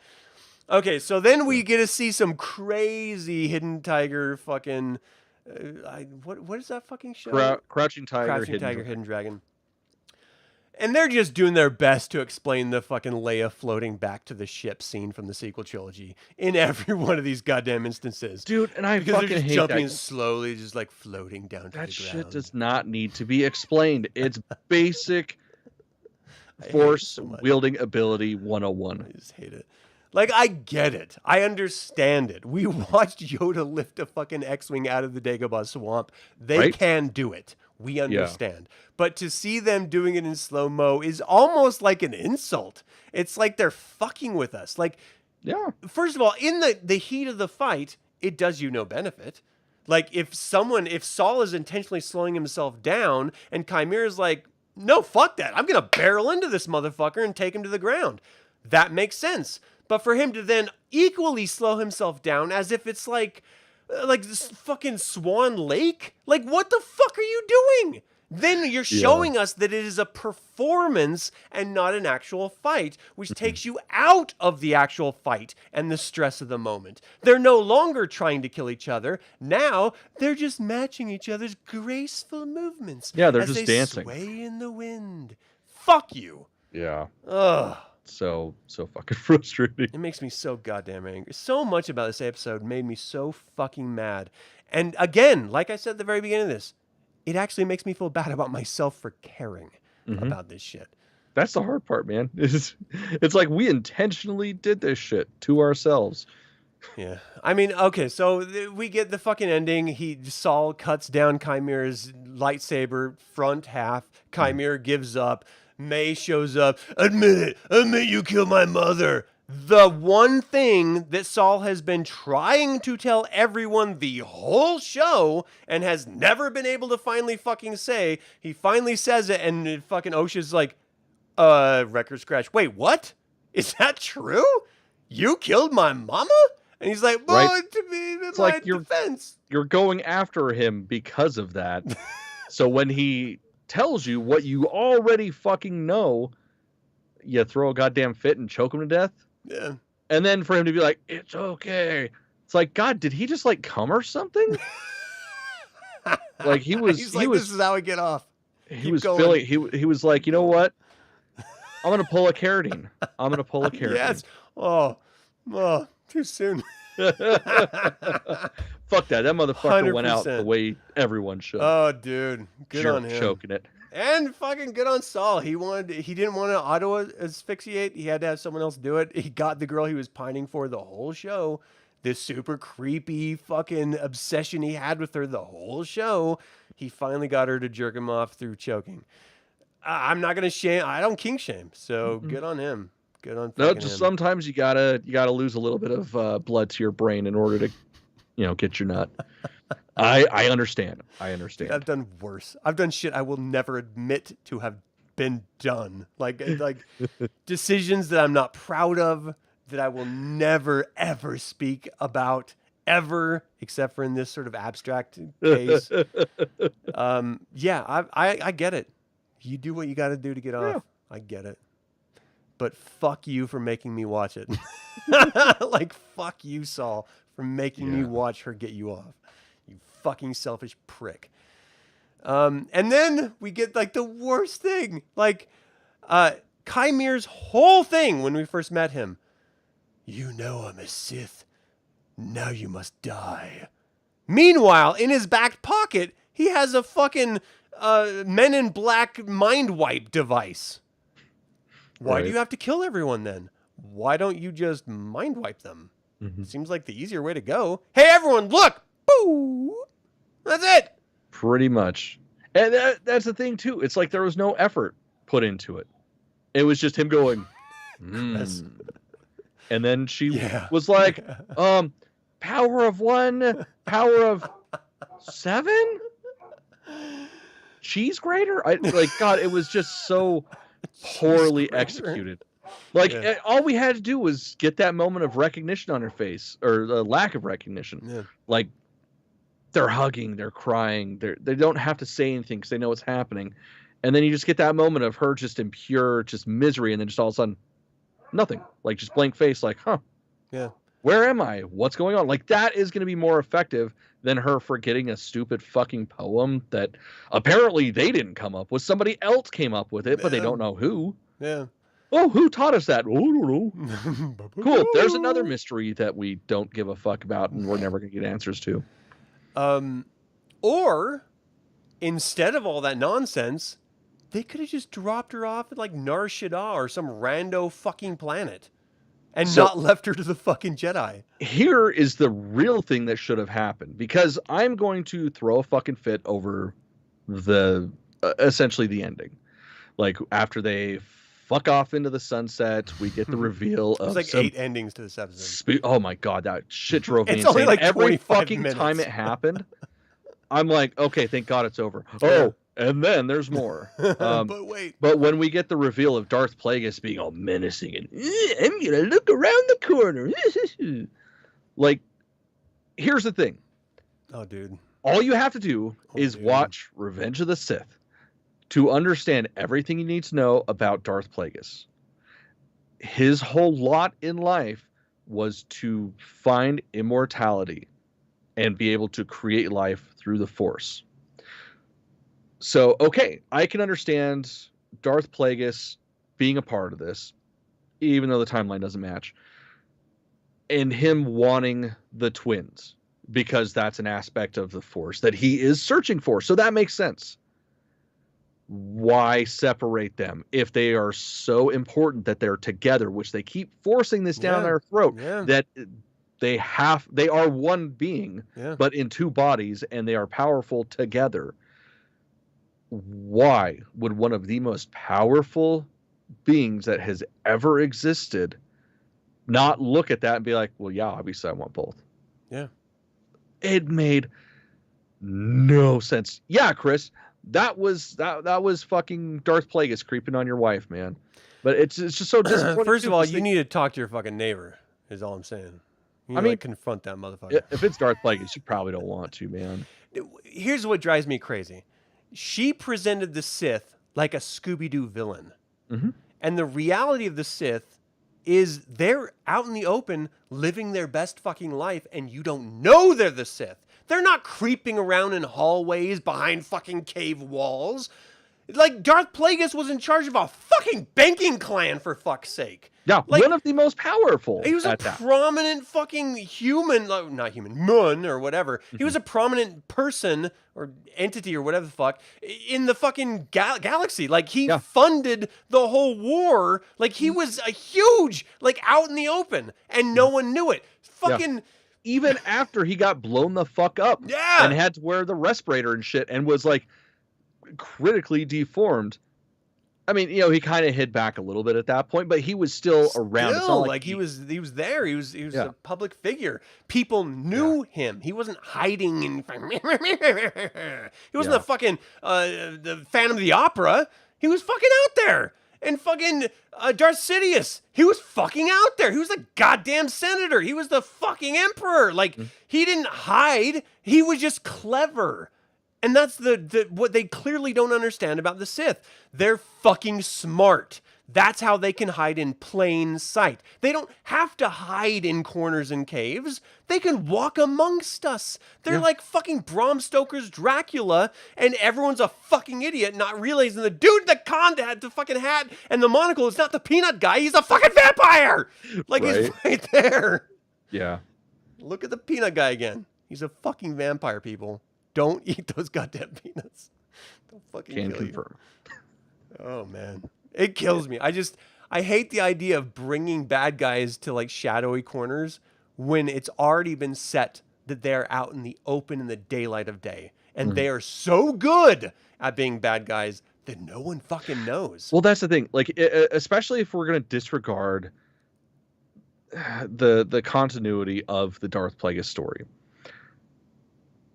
Okay, so then we get to see some crazy Hidden Tiger fucking... what is that fucking show? Crouching Tiger, Hidden Dragon. And they're just doing their best to explain the fucking Leia floating back to the ship scene from the sequel trilogy in every one of these goddamn instances. Dude, and I fucking hate jumping that. slowly, just like floating down to the ground. That shit does not need to be explained. It's basic force wielding ability 101. I just hate it. Like, I get it. I understand it. We watched Yoda lift a fucking X-Wing out of the Dagobah swamp. They can do it. We understand. Yeah. But to see them doing it in slow-mo is almost like an insult. It's like they're fucking with us. Like, first of all, in the heat of the fight, it does you no benefit. Like, if Saul is intentionally slowing himself down and Chimera's like, no, fuck that. I'm going to barrel into this motherfucker and take him to the ground. That makes sense. But for him to then equally slow himself down as if it's like this fucking Swan Lake? Like, what the fuck are you doing? Then you're showing us that it is a performance and not an actual fight, which takes you out of the actual fight and the stress of the moment. They're no longer trying to kill each other. Now they're just matching each other's graceful movements. Yeah, they're just dancing. Sway in the wind. Fuck you. Yeah. Ugh. So fucking frustrating. It makes me so goddamn angry. So much about this episode made me so fucking mad. And again, like I said at the very beginning of this, it actually makes me feel bad about myself for caring about this shit. That's the hard part, man. It's like we intentionally did this shit to ourselves. Yeah. I mean, okay, so we get the fucking ending. Saul cuts down Chimera's lightsaber front half. Chimera gives up. May shows up. Admit you killed my mother. The one thing that Saul has been trying to tell everyone the whole show and has never been able to finally fucking say, he finally says it, and fucking Osha's like, record scratch. Wait, what? Is that true? You killed my mama? And he's like, well, to be in my defense. You're going after him because of that. So when he tells you what you already fucking know, you throw a goddamn fit and choke him to death. Yeah. And then for him to be like, it's okay. It's like, God, did he just like come or something? Like He's like, this is how I get off. He was like, you know what? I'm gonna pull a Carradine. Yes. Oh, too soon. Fuck that. That motherfucker 100%. Went out the way everyone should. Oh, dude. Good on him. Choking it. And fucking good on Saul. He didn't want to auto asphyxiate. He had to have someone else do it. He got the girl he was pining for the whole show. This super creepy fucking obsession he had with her the whole show. He finally got her to jerk him off through choking. I'm not gonna shame. I don't kink shame. So good on him. Good on. No, just him. Sometimes you gotta lose a little bit of blood to your brain in order to, get your nut. I understand. I've done worse. I've done shit I will never admit to have been done. Like decisions that I'm not proud of, that I will never ever speak about ever, except for in this sort of abstract case. Yeah, I get it. You do what you got to do to get off. Yeah. I get it. But fuck you for making me watch it. Like, fuck you, Saul, for making me watch her get you off. You fucking selfish prick. And then we get, like, the worst thing. Like, Chimera's whole thing when we first met him. You know I'm a Sith. Now you must die. Meanwhile, in his back pocket, he has a fucking Men in Black mind wipe device. Why do you have to kill everyone then? Why don't you just mind wipe them? Seems like the easier way to go. Hey, everyone, look! Boo! That's it. Pretty much. And that's the thing too. It's like there was no effort put into it. It was just him going, Chris. and then she Yeah. was like, power of 1, power of 7, cheese grater. God, it was just so poorly executed. Like all we had to do was get that moment of recognition on her face, or the lack of recognition. Yeah. Like they're hugging, they're crying, they don't have to say anything because they know what's happening, and then you just get that moment of her just in pure just misery, and then just all of a sudden nothing, like just blank face, like, huh, yeah, where am I? What's going on? Like that is going to be more effective than her forgetting a stupid fucking poem that apparently they didn't come up with. Somebody else came up with it, but they don't know who. Yeah. Oh, who taught us that? Oh, I don't know. Cool. There's another mystery that we don't give a fuck about and we're never going to get answers to. Or instead of all that nonsense, they could have just dropped her off at like Nar Shaddaa or some rando fucking planet and not left her to the fucking Jedi. Here is the real thing that should have happened, because I'm going to throw a fucking fit over the essentially the ending. Like after they fuck off into the sunset, we get the reveal of like 8 endings to this episode. Oh my god, that shit drove me It's insane. only like Every 25 fucking minutes. time it happened, I'm like, okay, thank God it's over. Yeah. Oh, and then there's more. But wait. But when we get the reveal of Darth Plagueis being all menacing and I'm gonna look around the corner, like, here's the thing. Oh, dude. All you have to do is watch Revenge of the Sith to understand everything you need to know about Darth Plagueis. His whole lot in life was to find immortality and be able to create life through the Force. So, okay, I can understand Darth Plagueis being a part of this, even though the timeline doesn't match, and him wanting the twins, because that's an aspect of the Force that he is searching for. So that makes sense. Why separate them if they are so important that they're together, which they keep forcing this down their throat, that they are one being, but in 2 bodies, and they are powerful together. Why would one of the most powerful beings that has ever existed not look at that and be like, well, yeah, obviously I want both? Yeah. It made no sense. Yeah, Chris, that was fucking Darth Plagueis creeping on your wife, man. But it's just so disappointing. First of all, you need to talk to your fucking neighbor, is all I'm saying. You need to confront that motherfucker. If it's Darth Plagueis, you probably don't want to, man. Here's what drives me crazy. She presented the Sith like a Scooby-Doo villain. Mm-hmm. And the reality of the Sith is they're out in the open living their best fucking life, and you don't know they're the Sith. They're not creeping around in hallways behind fucking cave walls. Like, Darth Plagueis was in charge of a fucking banking clan, for fuck's sake. Yeah, like, one of the most powerful. He was a prominent fucking human, not human, Mun or whatever. Mm-hmm. He was a prominent person or entity or whatever the fuck in the fucking galaxy. Like, he funded the whole war. Like, he was a huge, like, out in the open, and no one knew it. Fucking... Yeah. Even after he got blown the fuck up and had to wear the respirator and shit and was, like, critically deformed. I mean, you know, he kind of hid back a little bit at that point, but he was still around. It's not like he was there. He was a public figure. People knew him. He wasn't hiding in. He wasn't the fucking the Phantom of the Opera. He was fucking out there. And fucking Darth Sidious, he was fucking out there. He was the goddamn senator. He was the fucking emperor. Like, he didn't hide. He was just clever. And that's the what they clearly don't understand about the Sith. They're fucking smart. That's how they can hide in plain sight. They don't have to hide in corners and caves. They can walk amongst us. They're like fucking Bram Stoker's Dracula, and everyone's a fucking idiot not realizing the dude that Khan had the fucking hat and the monocle is not the peanut guy. He's a fucking vampire. Like, he's right there. Yeah. Look at the peanut guy again. He's a fucking vampire, people. Don't eat those goddamn peanuts. Don't fucking Can kill confirm. You. Oh, man. It kills me. I hate the idea of bringing bad guys to, like, shadowy corners when it's already been set that they're out in the open in the daylight of day. And they are so good at being bad guys that no one fucking knows. Well, that's the thing. Like, especially if we're going to disregard the continuity of the Darth Plagueis story.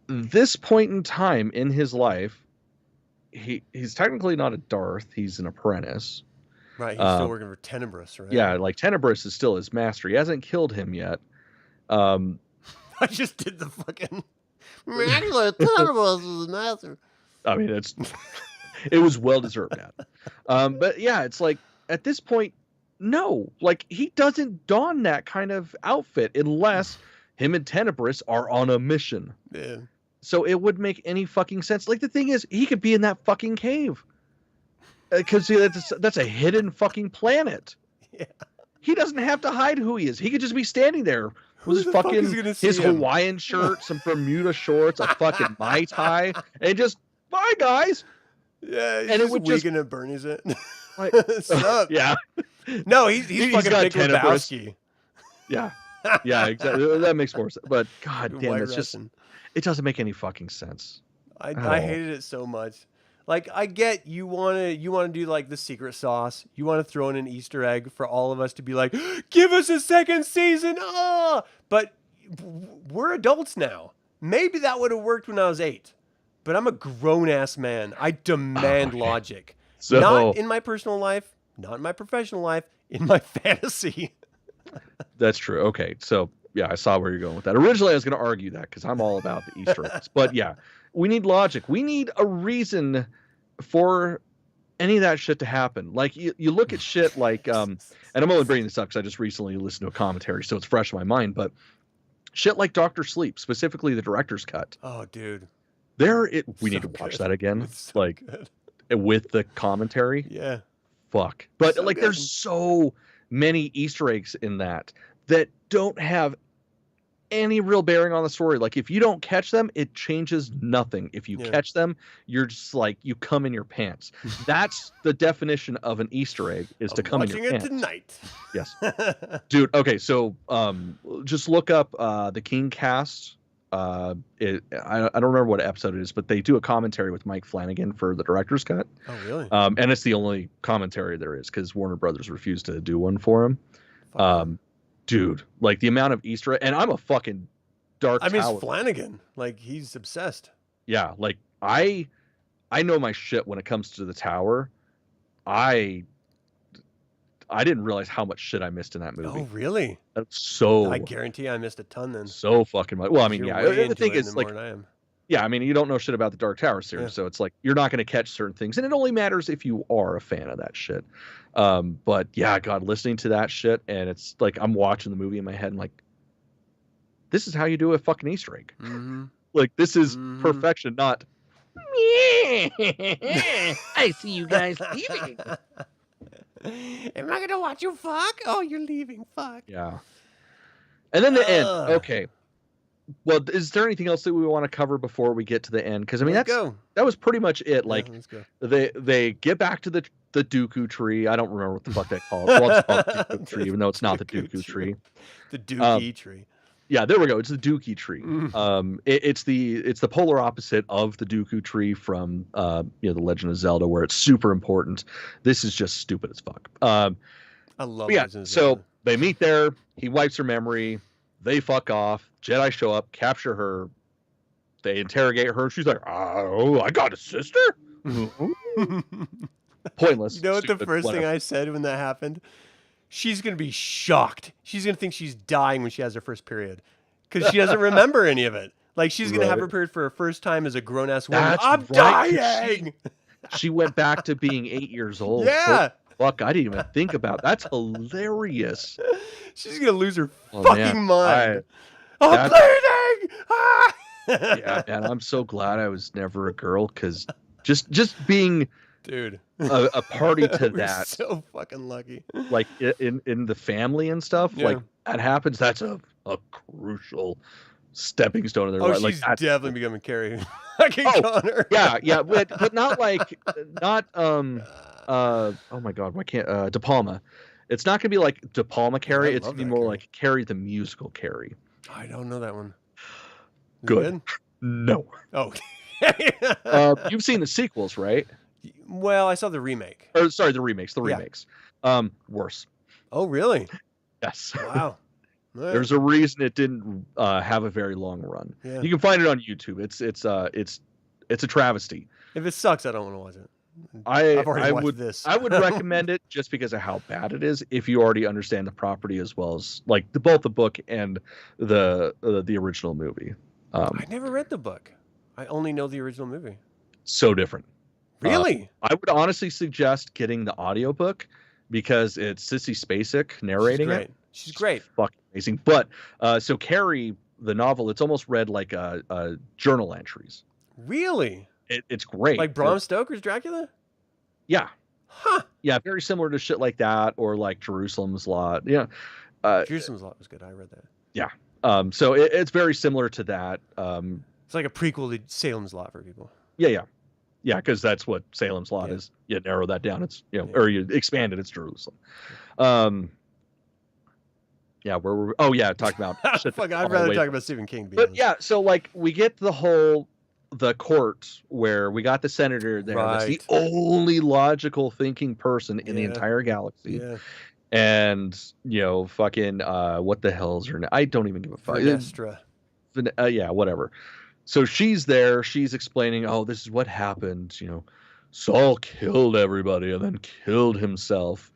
This point in time in his life, he's technically not a Darth. He's an apprentice. Right, he's still working for Tenebris, right? Yeah, like Tenebris is still his master. He hasn't killed him yet. I just did the fucking... Actually, Tenebris is his master. I mean, it was well-deserved, Matt. But yeah, it's like, at this point, no. Like, he doesn't don that kind of outfit unless him and Tenebris are on a mission. Yeah. So it would make any fucking sense. Like, the thing is, he could be in that fucking cave. Because that's a hidden fucking planet. Yeah. He doesn't have to hide who he is. He could just be standing there with his Hawaiian shirt, some Bermuda shorts, a fucking Mai Tai, and just, bye, guys. Yeah, he's and just it would just at Bernie's it. like, Sup? yeah. No, he's fucking got Big Tenebris. Lebowski. Yeah. Yeah, exactly. That makes more sense. But god damn, it's just, Russian. it doesn't make any fucking sense. I hated it so much. Like, I get you want to do like the secret sauce. You want to throw in an Easter egg for all of us to be like, give us a second season. But we're adults now. Maybe that would have worked when I was 8. But I'm a grown ass man. I demand logic. So, not in my personal life, not in my professional life, in my fantasy. That's true. Okay. So yeah, I saw where you're going with that. Originally, I was going to argue that because I'm all about the Easter eggs. But yeah, we need logic. We need a reason for any of that shit to happen. Like, you look at shit like, and I'm only bringing this up because I just recently listened to a commentary, so it's fresh in my mind. But shit like Dr. Sleep, specifically the director's cut. Oh, dude. We need to watch that again. So like, good. With the commentary. Yeah. Fuck. But so like, good. There's so many Easter eggs in that don't have any real bearing on the story. Like, if you don't catch them, it changes nothing. If you catch them, you're just like, you come in your pants. That's the definition of an Easter egg, is to come in your pants. Watching it tonight. Yes. Dude, okay, so just look up the King cast. I don't remember what episode it is, but they do a commentary with Mike Flanagan for the director's cut. Oh, really? And it's the only commentary there is because Warner Brothers refused to do one for him. Dude, like the amount of Easter egg, and I'm a fucking Dark Tower. It's Flanagan. Like, he's obsessed. Yeah, like I know my shit when it comes to the Tower. I didn't realize how much shit I missed in that movie. Oh, really? So I guarantee I missed a ton then. So fucking much. Well, I mean, yeah. The thing is, like, I am. Yeah, I mean, you don't know shit about the Dark Tower series, so it's like you're not going to catch certain things, and it only matters if you are a fan of that shit. But yeah, God, listening to that shit, and it's like I'm watching the movie in my head, and like, this is how you do a fucking Easter egg. Mm-hmm. Like, this is perfection, not. I see you guys leaving. Am I gonna watch you fuck? Oh, you're leaving. Fuck. Yeah. And then the end. Okay. Well, is there anything else that we want to cover before we get to the end? Because I mean, that was pretty much it. Like, they get back to the Dooku tree. I don't remember what the fuck they call it. Well, it's called the Dooku tree, even though it's not the Dooku tree. The Dookie tree. Yeah, there we go. It's the Dookie tree. It's the polar opposite of the Dooku tree from the Legend of Zelda, where it's super important. This is just stupid as fuck. I love it. Yeah, so they meet there. He wipes her memory. They fuck off. Jedi show up, capture her. They interrogate her. She's like, "Oh, I got a sister." Pointless. You know what the first thing I said when that happened? She's going to be shocked. She's going to think she's dying when she has her first period because she doesn't remember any of it. Like, she's going to have her period for her first time as a grown-ass woman. I'm dying! She went back to being 8 years old. Yeah. Fuck, I didn't even think about that. That's hilarious. She's going to lose her fucking mind. I'm bleeding! Yeah, man, I'm so glad I was never a girl, because just being... Dude, a party to that. So fucking lucky. Like in the family and stuff, like that happens. That's a crucial stepping stone in their life. She's like, definitely becoming Carrie. I can count her. Yeah, but not like oh my god, why can't De Palma? It's not gonna be like De Palma Carrie. It's gonna be more like Carrie the musical Carrie. I don't know that one. Good. No. Oh. You've seen the sequels, right? Well, I saw the remake. Or sorry, the remakes. Worse. Oh, really? Yes. Wow. There's a reason it didn't have a very long run. Yeah. You can find it on YouTube. It's a travesty. If it sucks, I don't want to watch it. I've already watched this. I would recommend it just because of how bad it is. If you already understand the property as well as like both the book and the original movie. I never read the book. I only know the original movie. So different. Really? I would honestly suggest getting the audiobook because it's Sissy Spacek narrating it. She's great. Fucking amazing. But so Carrie, the novel, it's almost read like journal entries. Really? It's great. Like Bram Stoker's Dracula? Yeah. Huh. Yeah, very similar to shit like that, or like Jerusalem's Lot. Yeah. Jerusalem's Lot was good. I read that. Yeah. So it's very similar to that. It's like a prequel to Salem's Lot for people. Yeah, because that's what Salem's Lot is. You narrow that down, it's or you expand it, it's Jerusalem. Yeah, where were we? Oh yeah, talking about shit. Fuck, I'd rather talk about Stephen King. But yeah, so like we get the court where we got the senator there. Right. That's the only logical thinking person in the entire galaxy. Yeah. And fucking what the hell's her name? I don't even give a fuck. Venestra. Yeah, whatever. So she's there. She's explaining, oh, this is what happened. Saul killed everybody and then killed himself,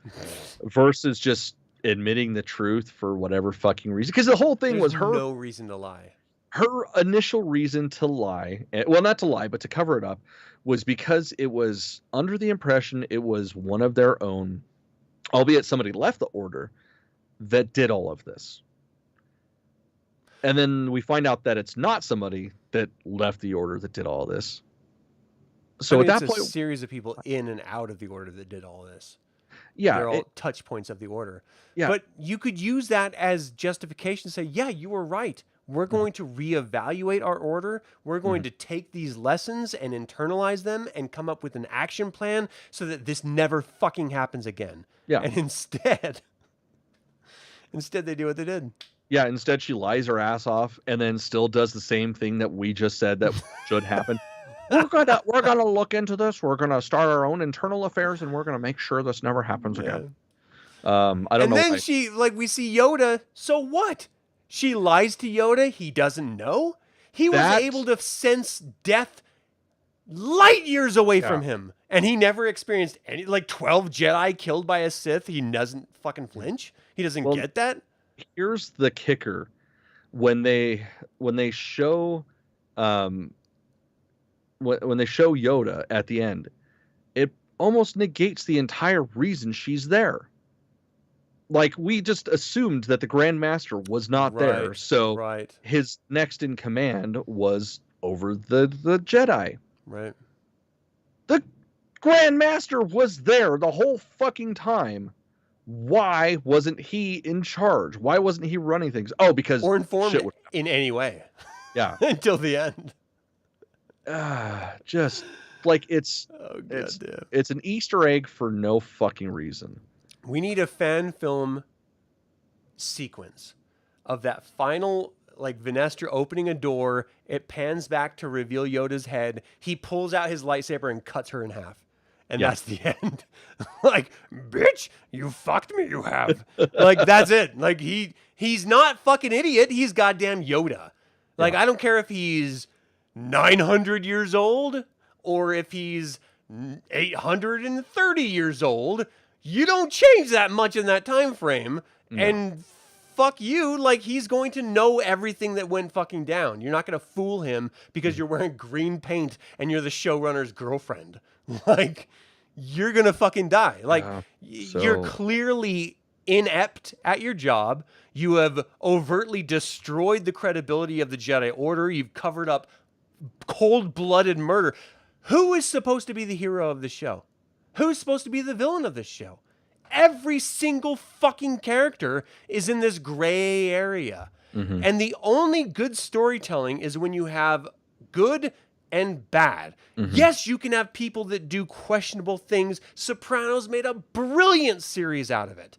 versus just admitting the truth for whatever fucking reason. Because the whole thing was her no reason to lie. Her initial reason to lie, well, not to lie, but to cover it up, was because it was under the impression it was one of their own, albeit somebody left the order, that did all of this. And then we find out that it's not somebody that left the order that did all this. So at that point, a series of people in and out of the order that did all this. Yeah, they're all touch points of the order. Yeah, but you could use that as justification to say, yeah, you were right. We're going to reevaluate our order. We're going to take these lessons and internalize them and come up with an action plan so that this never fucking happens again. Yeah. And instead they do what they did. Yeah, instead she lies her ass off and then still does the same thing that we just said that should happen. We're gonna look into this. We're gonna start our own internal affairs and we're gonna make sure this never happens again. I don't know. And then we see Yoda. So what? She lies to Yoda. He doesn't know. He was able to sense death light years away from him. And he never experienced any, 12 Jedi killed by a Sith. He doesn't fucking flinch. He doesn't get that. Here's the kicker. When they show when they show Yoda at the end, it almost negates the entire reason she's there. Like, we just assumed that the Grand Master was not there, so his next in command was over the Jedi. Right. The Grand Master was there the whole fucking time. Why wasn't he in charge? Why wasn't he running things? Oh, because or informed in any way. Yeah. Until the end. Just like it's an Easter egg for no fucking reason. We need a fan film sequence of that final, Venestra opening a door. It pans back to reveal Yoda's head. He pulls out his lightsaber and cuts her in half. And that's the end. Bitch, you fucked me, you have. That's it. He's not fucking idiot. He's goddamn Yoda. I don't care if he's 900 years old or if he's 830 years old. You don't change that much in that time frame. No. And fuck you, he's going to know everything that went fucking down. You're not going to fool him because you're wearing green paint and you're the showrunner's girlfriend. You're going to fucking die. You're clearly inept at your job. You have overtly destroyed the credibility of the Jedi Order. You've covered up cold-blooded murder. Who is supposed to be the hero of the show? Who's supposed to be the villain of this show? Every single fucking character is in this gray area. Mm-hmm. And the only good storytelling is when you have good and bad. Mm-hmm. Yes, you can have people that do questionable things. Sopranos made a brilliant series out of it.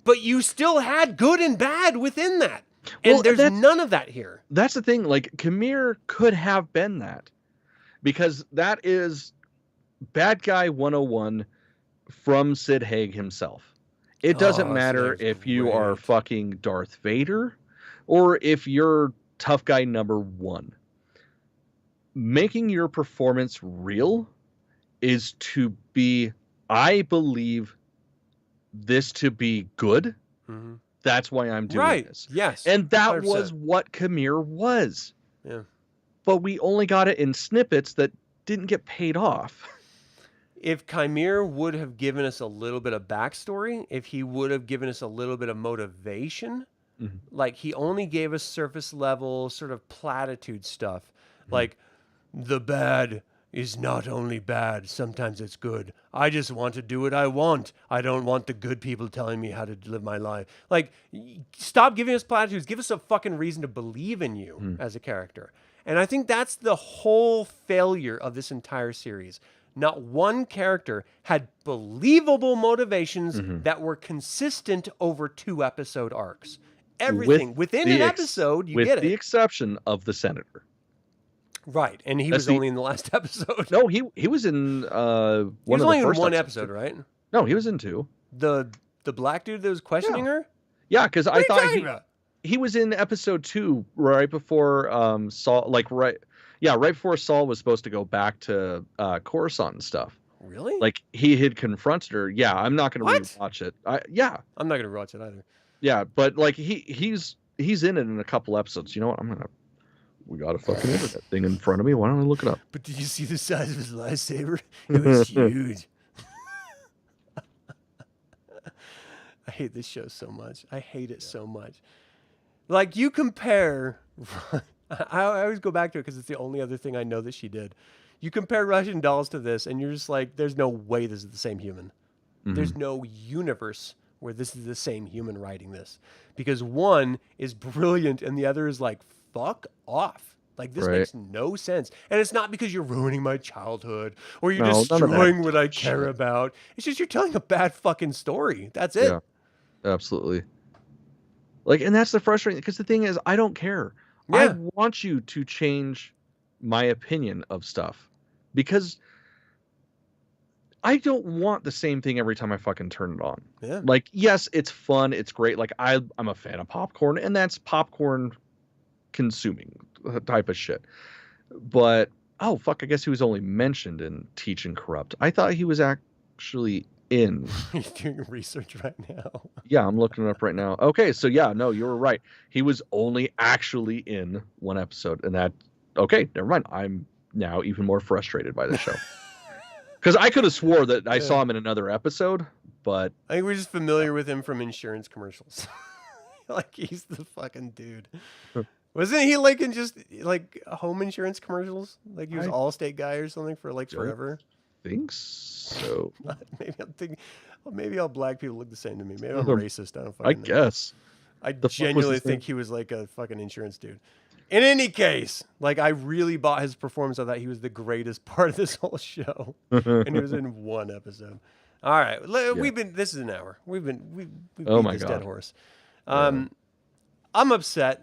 But you still had good and bad within that. And Well, there's that's- none of that here. That's the thing. Like, Khmer could have been that, because that is bad guy 101 from Sid Haig himself. It doesn't matter Sid's if you are great. fucking Darth Vader or if you're tough guy number 1. Making your performance real is to be, I believe this to be good. Mm-hmm. That's why I'm doing this. Yes. And that 100%. was what Khmer was. Yeah. But we only got it in snippets that didn't get paid off. If Khmer would have given us a little bit of backstory, if he would have given us a little bit of motivation, Mhm. like he only gave us surface level sort of platitude stuff, like the bad is not only bad, sometimes it's good. I just want to do what I want. I don't want the good people telling me how to live my life. Like, stop giving us platitudes. Give us a fucking reason to believe in you as a character. And I think that's the whole failure of this entire series. Not one character had believable motivations that were consistent over 2-episode arcs. Everything within an episode, you get With the it. exception of the senator. Right, and he That's was the- only in the last episode. No, he was in He one was of the only in first one episodes. episode, right? No, he was in 2. The black dude that was questioning her? Yeah, because What I are you thought talking about? he was in episode 2 right before Saul, right before Saul was supposed to go back to Coruscant and stuff. Really? Like, he had confronted her. Yeah, I'm not going to What? rewatch it. I'm not gonna watch it either. Yeah, but like he's in it in a couple episodes. You know what? We got a fucking internet thing in front of me. Why don't I look it up? But did you see the size of his lightsaber? It was huge. I hate this show so much. I hate it so much. Like, you compare... I always go back to it because it's the only other thing I know that she did. You compare Russian Dolls to this, and you're just like, there's no way this is the same human. There's no universe where this is the same human writing this. Because one is brilliant, and the other is like, fuck off. Like, this Right. makes no sense. And it's not because you're ruining my childhood or you're No, none of that destroying what I care shit. about. It's just you're telling a bad fucking story. That's it. Yeah, absolutely. Like, and that's the frustrating, because the thing is, I don't care. I Yeah. want you to change my opinion of stuff, because I don't want the same thing every time I fucking turn it on. Yeah. Like, yes, it's fun, it's great. Like, I'm a fan of popcorn, and that's popcorn consuming type of shit. But oh fuck, I guess he was only mentioned in Teach and Corrupt. I thought he was actually in. You're doing research right now. Yeah, I'm looking it up right now. Okay, so yeah, no, you were right. He was only actually in one episode, and that. Okay, never mind. I'm now even more frustrated by the show, because I could have swore that I saw him in another episode, but I think we're just familiar with him from insurance commercials. Like, he's the fucking dude. Wasn't he like in just like home insurance commercials? Like he was I Allstate guy or something for like don't forever. think so. Maybe I'm thinking, well, maybe all black people look the same to me. Maybe I'm Um, racist. I don't I fucking know. guess. I The fuck was genuinely his name? think he was like a fucking insurance dude. In any case, like, I really bought his performance. I thought he was the greatest part of this whole show, and he was in one episode. All right, we've been. This is an hour. We've Oh beat my this God. dead horse. I'm upset.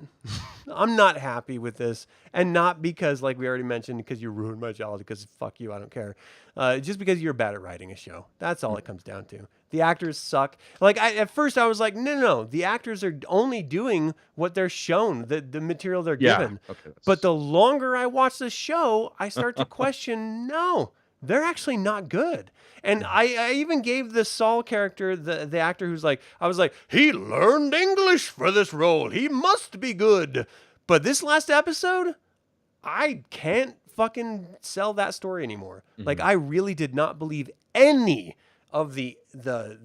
I'm not happy with this, and not because, like we already mentioned, because you ruined my childhood. Because fuck you, I don't care. Just because you're bad at writing a show. That's all it comes down to. The actors suck. Like, at first I was like, no. The actors are only doing what they're shown, the material they're given. Okay. But the longer I watch the show, I start to question, no, they're actually not good. And I even gave the Saul character, the actor who's like, I was like, he learned English for this role. He must be good. But this last episode, I can't fucking sell that story anymore. Like, I really did not believe any of the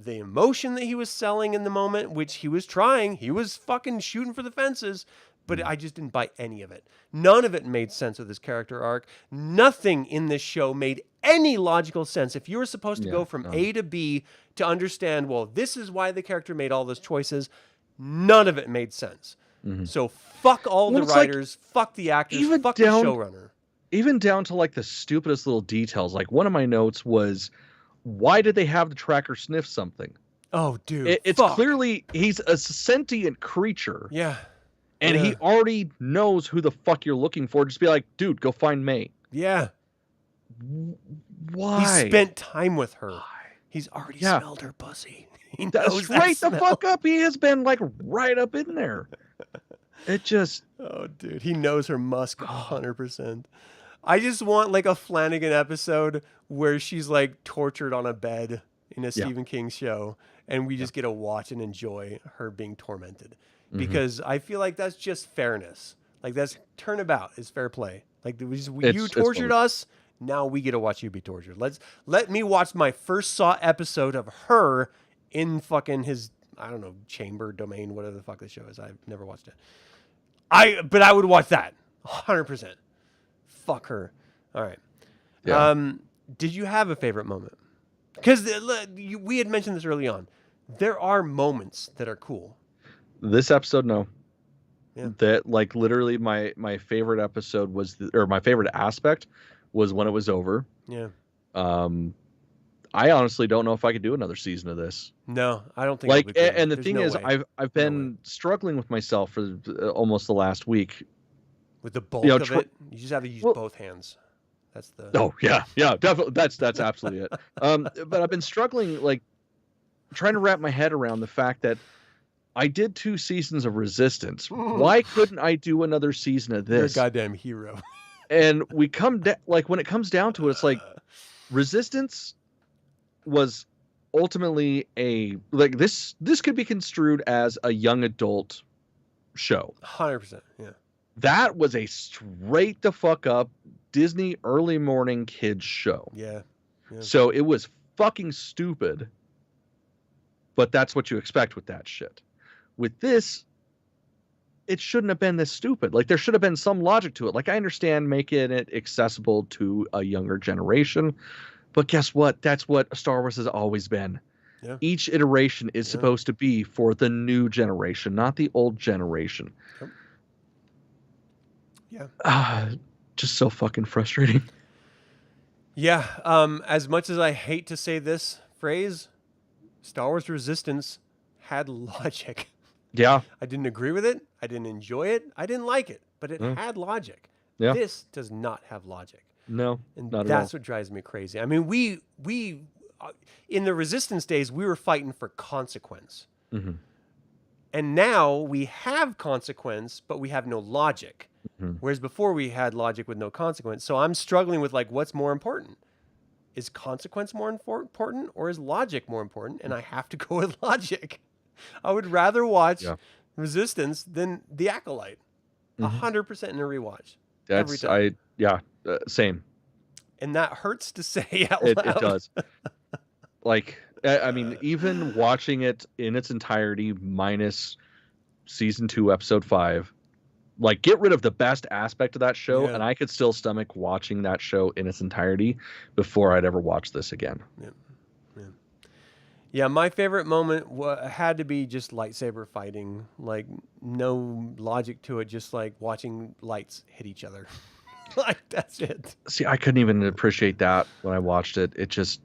emotion that he was selling in the moment, which he was trying. He was fucking shooting for the fences. But I just didn't buy any of it. None of it made sense with this character arc. Nothing in this show made any logical sense. If you were supposed to go from A to B to understand, well, this is why the character made all those choices, none of it made sense. So fuck all the Well, it's like, writers, fuck the actors, even fuck down- the showrunner. Even down to like the stupidest little details. Like, one of my notes was, why did they have the tracker sniff something? Oh, dude. It's fuck. clearly he's a sentient creature. Yeah. And Yeah. he already knows who the fuck you're looking for. Just be like, dude, go find May. Yeah. Why? He spent time with her. Why? He's already Yeah. smelled her pussy. He That's knows that right the smell. fuck up. He has been like right up in there. It just Oh, dude, he knows her musk 100%. I just want like a Flanagan episode where she's like tortured on a bed in a Stephen King show, and we just get to watch and enjoy her being tormented. Because I feel like that's just fairness. Like that's turnabout is fair play. Like you tortured us, now we get to watch you be tortured. Let me watch my first Saw episode of her in fucking his, I don't know, chamber domain, whatever the fuck this show is. I've never watched it. But I would watch that 100%. Fuck her. All right. Yeah. Did you have a favorite moment? Because we had mentioned this early on. There are moments that are cool. This episode, no. Yeah. That like literally my favorite episode was or my favorite aspect was when it was over. Yeah. I honestly don't know if I could do another season of this. No, I don't think. Like, and and the thing is, I've been struggling with myself for almost the last week. With the bulk of it, you just have to use both hands. That's the. Oh yeah, definitely. That's absolutely it. But I've been struggling, like, trying to wrap my head around the fact that I did 2 seasons of Resistance. Why couldn't I do another season of this? You're a goddamn hero. And we like when it comes down to it, it's like Resistance was ultimately like this could be construed as a young adult show. 100%. Yeah. That was a straight the fuck up Disney early morning kids show. Yeah. So it was fucking stupid. But that's what you expect with that shit. With this, it shouldn't have been this stupid. Like there should have been some logic to it. Like I understand making it accessible to a younger generation. But guess what? That's what Star Wars has always been. Yeah. Each iteration is supposed to be for the new generation, not the old generation. Yep. Yeah. Just so fucking frustrating. Yeah. As much as I hate to say this phrase, Star Wars Resistance had logic. Yeah. I didn't agree with it. I didn't enjoy it. I didn't like it, but it had logic. Yeah. This does not have logic. No, and not that's at all. what drives me crazy. I mean, we in the Resistance days, we were fighting for consequence. Mm-hmm. And now we have consequence, but we have no logic. Mm-hmm. Whereas before we had logic with no consequence. So I'm struggling with like, what's more important? Is consequence more important or is logic more important? And I have to go with logic. I would rather watch Resistance than The Acolyte. 100% in a rewatch. That's same. And that hurts to say out loud. It does. Like, I mean, even watching it in its entirety, minus season 2, episode 5, like, get rid of the best aspect of that show, and I could still stomach watching that show in its entirety before I'd ever watch this again. Yeah, my favorite moment had to be just lightsaber fighting. Like, no logic to it, just like watching lights hit each other. Like, that's it. See, I couldn't even appreciate that when I watched it. It just...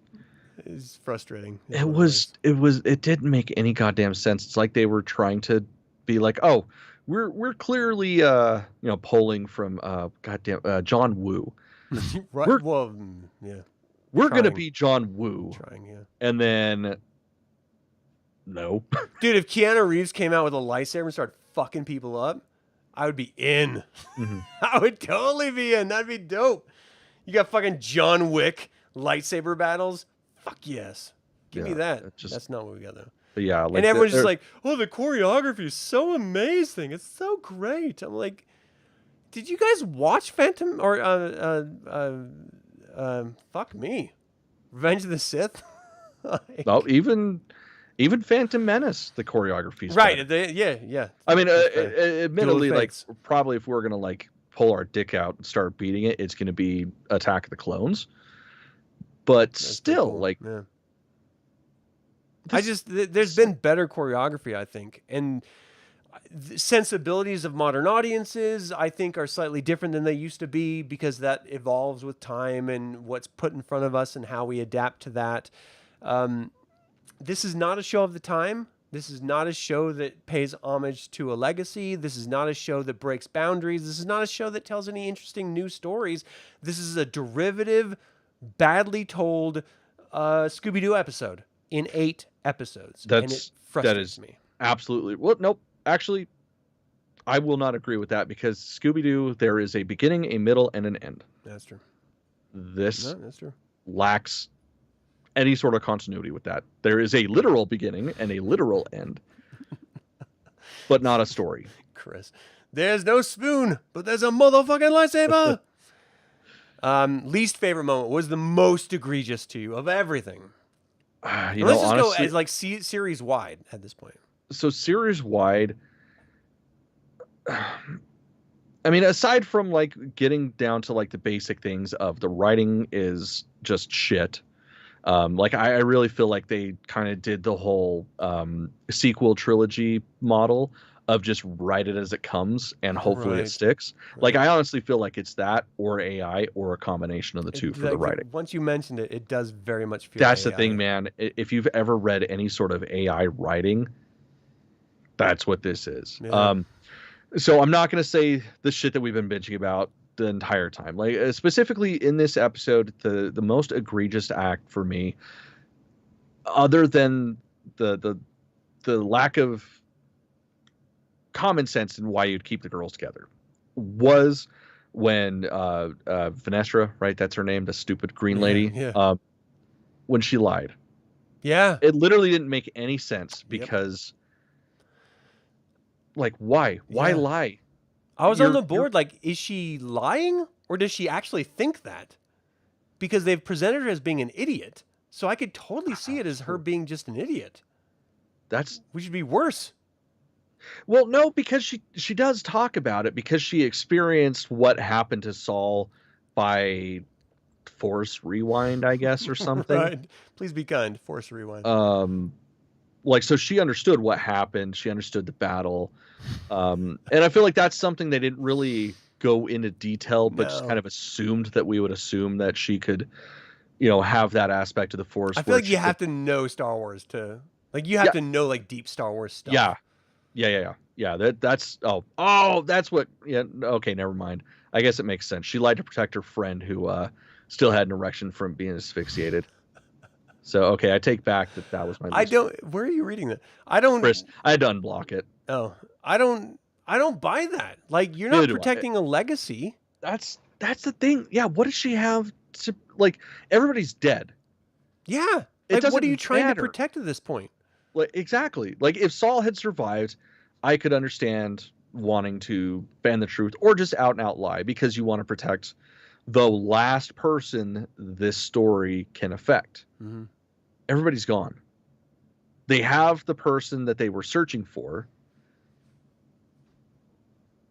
It's frustrating. It didn't make any goddamn sense. It's like they were trying to be like, oh, we're clearly pulling from John Woo. Right. We're gonna be John Woo. Trying, and then no. Dude, if Keanu Reeves came out with a lightsaber and started fucking people up, I would be in. I would totally be in. That'd be dope. You got fucking John Wick lightsaber battles. Fuck yes. Give me that. That's not what we got though. But yeah, like and everyone's just like, oh, the choreography is so amazing. It's so great. I'm like, did you guys watch Phantom or fuck me, Revenge of the Sith? Like, no, even Phantom Menace, the choreography's right. Yeah. I mean, admittedly, like probably if we're gonna like pull our dick out and start beating it, it's gonna be Attack of the Clones. But that's still, cool. Like, there's been better choreography, I think, and sensibilities of modern audiences, I think, are slightly different than they used to be because that evolves with time and what's put in front of us and how we adapt to that. This is not a show of the time, This is not a show that pays homage to a legacy. This is not a show that breaks boundaries. This is not a show that tells any interesting new stories. This is a derivative, badly told Scooby-Doo episode in 8 episodes. And it frustrates me. Absolutely. Well, nope. Actually, I will not agree with that because Scooby-Doo, there is a beginning, a middle, and an end. That's true. This that's true. lacks any sort of continuity with that. There is a literal beginning and a literal end, but not a story. Chris, there's no spoon, but there's a motherfucking lightsaber. Least favorite moment was the most egregious to you of everything. Let's just honestly, go as like series wide at this point. So series wide, I mean, aside from like getting down to like the basic things of the writing is just shit. Like I really feel like they kind of did the whole sequel trilogy model of just write it as it comes and hopefully it sticks. Like I honestly feel like it's that or AI or a combination of the two for the writing. Once you mentioned it, it does very much feel That's AI. the thing, man. If you've ever read any sort of AI writing, that's what this is. Yeah. So I'm not going to say the shit that we've been bitching about the entire time. Like specifically in this episode, the most egregious act for me, other than the lack of common sense in why you'd keep the girls together, was when Vanessa, right? That's her name, the stupid green lady. Yeah. When she lied. Yeah. It literally didn't make any sense because, like, why? Why lie? I was on the board. Like, is she lying or does she actually think that? Because they've presented her as being an idiot. So I could totally see it as her being just an idiot. Which would be worse. Well, no, because she does talk about it because she experienced what happened to Saul by Force Rewind, I guess, or something. Right. Please be kind. Force Rewind. Like, so she understood what happened. She understood the battle. And I feel like that's something they didn't really go into detail, but just kind of assumed that we would assume that she could, have that aspect of the Force. I feel like you have to know Star Wars to, like, you have to know, like, deep Star Wars stuff. Yeah. That's that's what. Yeah. Okay. Never mind. I guess it makes sense. She lied to protect her friend who still had an erection from being asphyxiated. So okay, I take back that was my. Where are you reading that? I don't. Chris, I had to unblock it. Oh, I don't buy that. Like, you're not protecting a legacy. That's the thing. Yeah. What does she have to, like? Everybody's dead. Yeah. Like, what are you trying to protect at this point? Like, exactly. Like, if Saul had survived, I could understand wanting to bend the truth or just out and out lie because you want to protect the last person this story can affect. Mm-hmm. Everybody's gone. They have the person that they were searching for.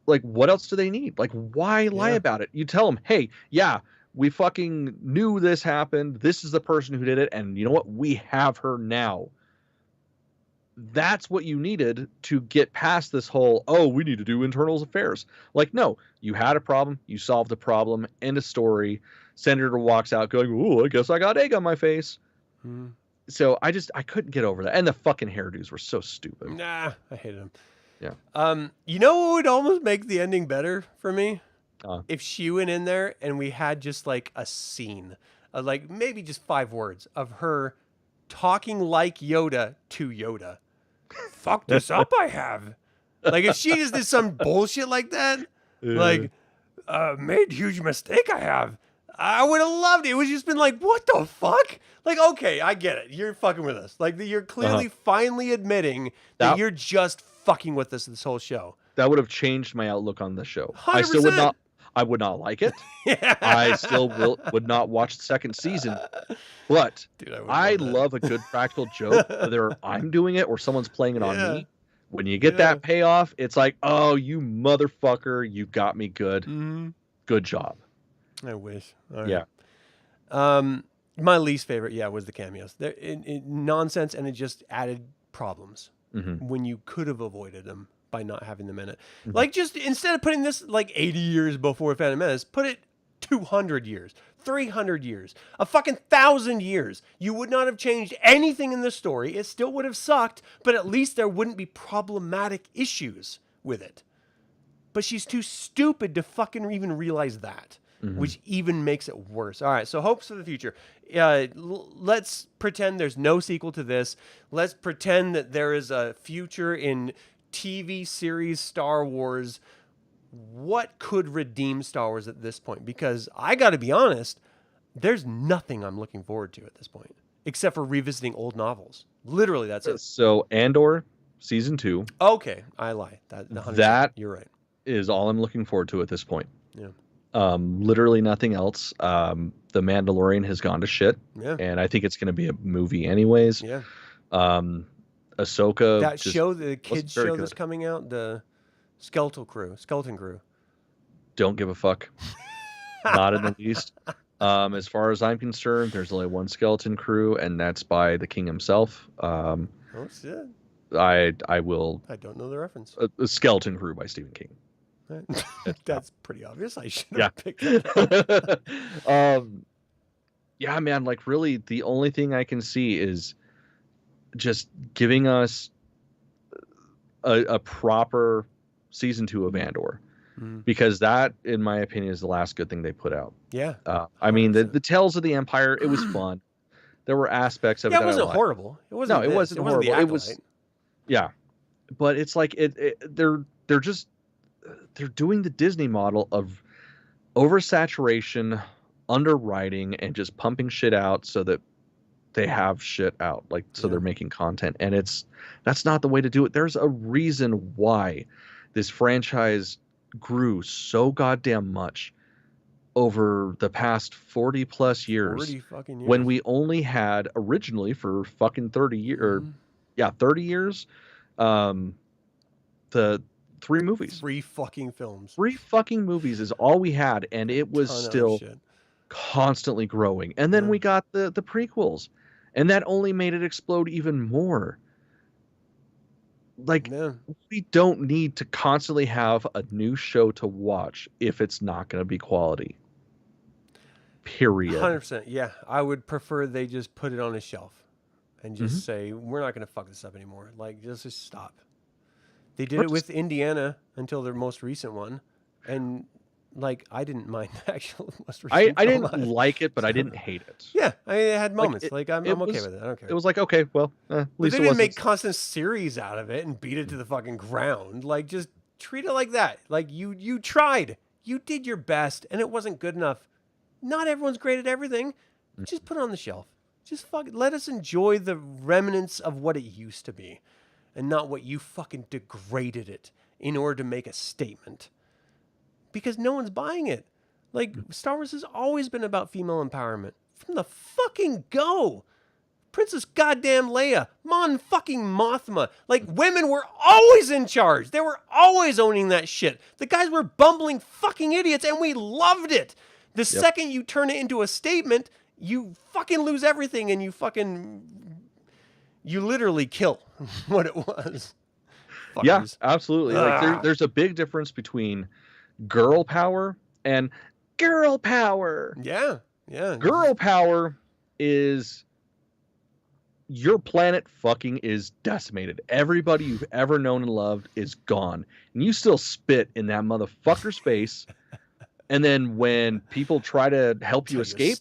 Like, what else do they need? Like, why lie about it? You tell them, hey, we fucking knew this happened. This is the person who did it. And you know what? We have her now. That's what you needed to get past this whole, we need to do internal affairs. Like, no, you had a problem. You solved the problem. End of story. Senator walks out going, I guess I got egg on my face. Hmm. So I couldn't get over that. And the fucking hairdos were so stupid. Nah, I hated them. Yeah. You know what would almost make the ending better for me? If she went in there and we had just like a scene, like maybe just 5 words of her talking like Yoda to Yoda. Fuck this up, I have. Like, if she just did some bullshit like that, like, made huge mistake I have, I would have loved it. It would just been like, what the fuck? Like, okay, I get it. You're fucking with us. Like, you're clearly finally admitting that you're just fucking with us this whole show. That would have changed my outlook on the show. 100%. I would not like it. I still would not watch the second season. But dude, I love a good practical joke, whether I'm doing it or someone's playing it on me. When you get that payoff, it's like, oh, you motherfucker, you got me good. Mm-hmm. Good job. I wish. All right. Yeah. My least favorite, was the cameos. They're nonsense, and it just added problems when you could have avoided them by not having them in it. Like, just instead of putting this like 80 years before Phantom Menace, put it 200 years, 300 years, a fucking 1,000 years. You would not have changed anything in the story. It still would have sucked, but at least there wouldn't be problematic issues with it. But she's too stupid to fucking even realize that, which even makes it worse. All right, so hopes for the future. Let's pretend there's no sequel to this. Let's pretend that there is a future in TV series Star Wars. What could redeem Star Wars at this point? Because I got to be honest, there's nothing I'm looking forward to at this point, except for revisiting old novels. Literally, that's it. So Andor season 2. Okay, I lie. That you're right. Is all I'm looking forward to at this point. Yeah. Literally nothing else. The Mandalorian has gone to shit. Yeah. And I think it's going to be a movie anyways. Yeah. Ahsoka. That show, the kids show good. that's coming out, the Skeleton Crew. Don't give a fuck. Not in the least. As far as I'm concerned, there's only one Skeleton Crew, and that's by the king himself. Oh shit. I don't know the reference. A Skeleton Crew by Stephen King. That's pretty obvious. I should have picked that up. Yeah, man, like really the only thing I can see is just giving us a proper season 2 of Andor. Because that, in my opinion, is the last good thing they put out. Yeah. I mean, the Tales of the Empire, it was fun. There were aspects of it that it wasn't I liked. horrible. It wasn't. No, it wasn't horrible. The It was, yeah, but it's like they're doing the Disney model of oversaturation, underwriting, and just pumping shit out so that they have shit out, like so they're making content, and that's not the way to do it. There's a reason why this franchise grew so goddamn much over the past 40 plus years, 40 fucking years. when we only had originally for fucking 30 years, 30 years, the 3 movies. 3 fucking films. 3 fucking movies is all we had, and it was still constantly growing. And then we got the prequels, and that only made it explode even more. Like, we don't need to constantly have a new show to watch if it's not going to be quality. Period. 100%. Yeah, I would prefer they just put it on a shelf and just say, we're not going to fuck this up anymore. Like, just stop. They did it with Indiana until their most recent one. And, like, I didn't mind the actual most recent I didn't like it, but I didn't hate it. Yeah, I had moments. I'm okay with it. I don't care. It was like, okay, well, at least they didn't make constant series out of it and beat it to the fucking ground. Like, just treat it like that. Like, you tried. You did your best, and it wasn't good enough. Not everyone's great at everything. Just put it on the shelf. Just let us enjoy the remnants of what it used to be, and not what you fucking degraded it in order to make a statement. Because no one's buying it. Like, Star Wars has always been about female empowerment. From the fucking go. Princess goddamn Leia. Mon fucking Mothma. Like, women were always in charge. They were always owning that shit. The guys were bumbling fucking idiots, and we loved it. The second you turn it into a statement, you fucking lose everything, and you literally kill what it was. Fuckers. Yeah, absolutely. Like, there's a big difference between girl power and girl power. Yeah. Girl power is your planet fucking is decimated. Everybody you've ever known and loved is gone. And you still spit in that motherfucker's face. And then when people try to help you escape,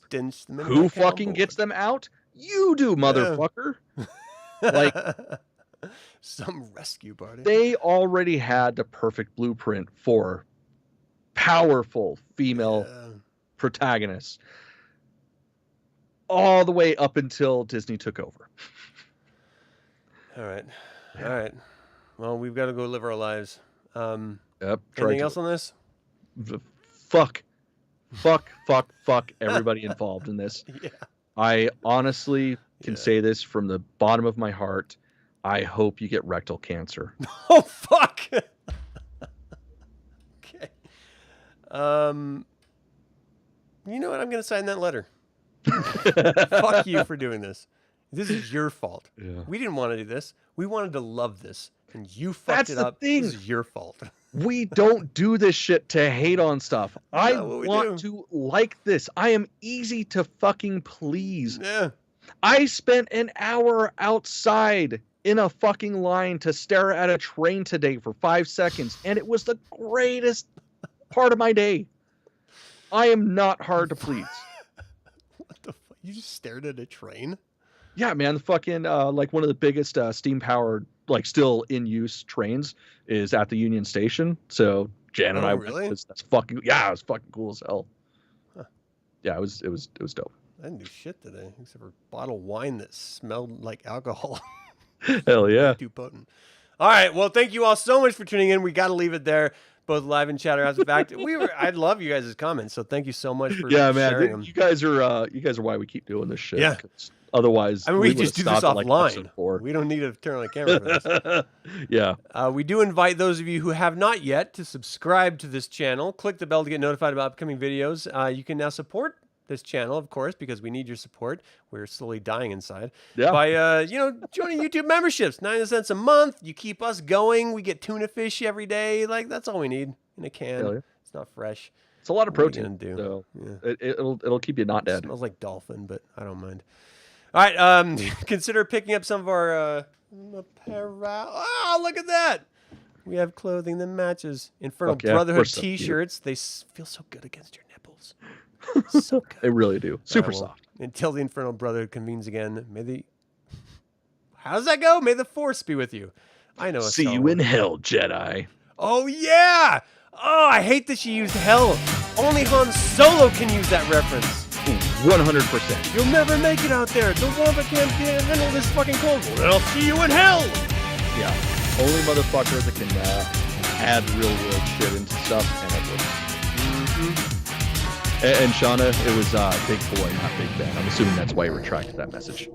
who fucking gets them out? You do, motherfucker. Like, some rescue party. They already had the perfect blueprint for powerful female protagonists all the way up until Disney took over. All right. Well, we've got to go live our lives. Yep. Anything else on this? Fuck everybody involved in this. Yeah. I honestly can say this from the bottom of my heart. I hope you get rectal cancer. Oh, fuck. Okay. You know what? I'm going to sign that letter. Fuck you for doing this. This is your fault. Yeah. We didn't want to do this. We wanted to love this. And you fucked it up. That's the thing. This is your fault. We don't do this shit to hate on stuff. I not what we want to like this. I am easy to fucking please. Yeah. I spent an hour outside in a fucking line to stare at a train today for 5 seconds, and it was the greatest part of my day. I am not hard to please. What the fuck? You just stared at a train? Yeah, man, the fucking like one of the biggest steam powered, like still in use trains is at the Union Station. So Jan and I really? went. That's fucking, yeah, it was fucking cool as hell. Huh. Yeah, it was dope. I didn't do shit today except for a bottle of wine that smelled like alcohol. Hell yeah. Too potent. All right. Well, thank you all so much for tuning in. We got to leave it there, both live and chatter. As a fact, I love you guys' comments. So thank you so much for Yeah, sharing man. them. You guys are why we keep doing this shit. Yeah. 'Cause otherwise, I mean, we would've just do this stopped at, like, offline. episode 4. We don't need to turn on the camera for this. Yeah. We do invite those of you who have not yet to subscribe to this channel. Click the bell to get notified about upcoming videos. You can now support this channel, of course, because we need your support. We're slowly dying inside. Yeah. By joining YouTube memberships, 90 cents a month. You keep us going. We get tuna fish every day. Like, that's all we need in a can. Hell yeah. It's not fresh. It's a lot of What are you protein. gonna do? So Yeah. it'll keep you not It dead. smells like dolphin, but I don't mind. All right, consider picking up some of our apparel. Oh, look at that! We have clothing that matches. Infernal Fuck yeah, Brotherhood we're so cute. T-shirts. They feel so good against your nipples. So good. They really do. Super All right, well, soft. Until the Infernal Brotherhood convenes again, how does that go? May the Force be with you. I know. See you in hell, Jedi. Oh yeah! Oh, I hate that she used hell. Only Han Solo can use that reference. 100%. You'll never make it out there. The Wampa can't handle this fucking cold. Well, then I'll see you in hell. Yeah. Only motherfucker that can add real world shit into stuff, and it works. Mm-hmm. And Shauna, it was Big Boy, not Big Ben. I'm assuming that's why you retracted that message.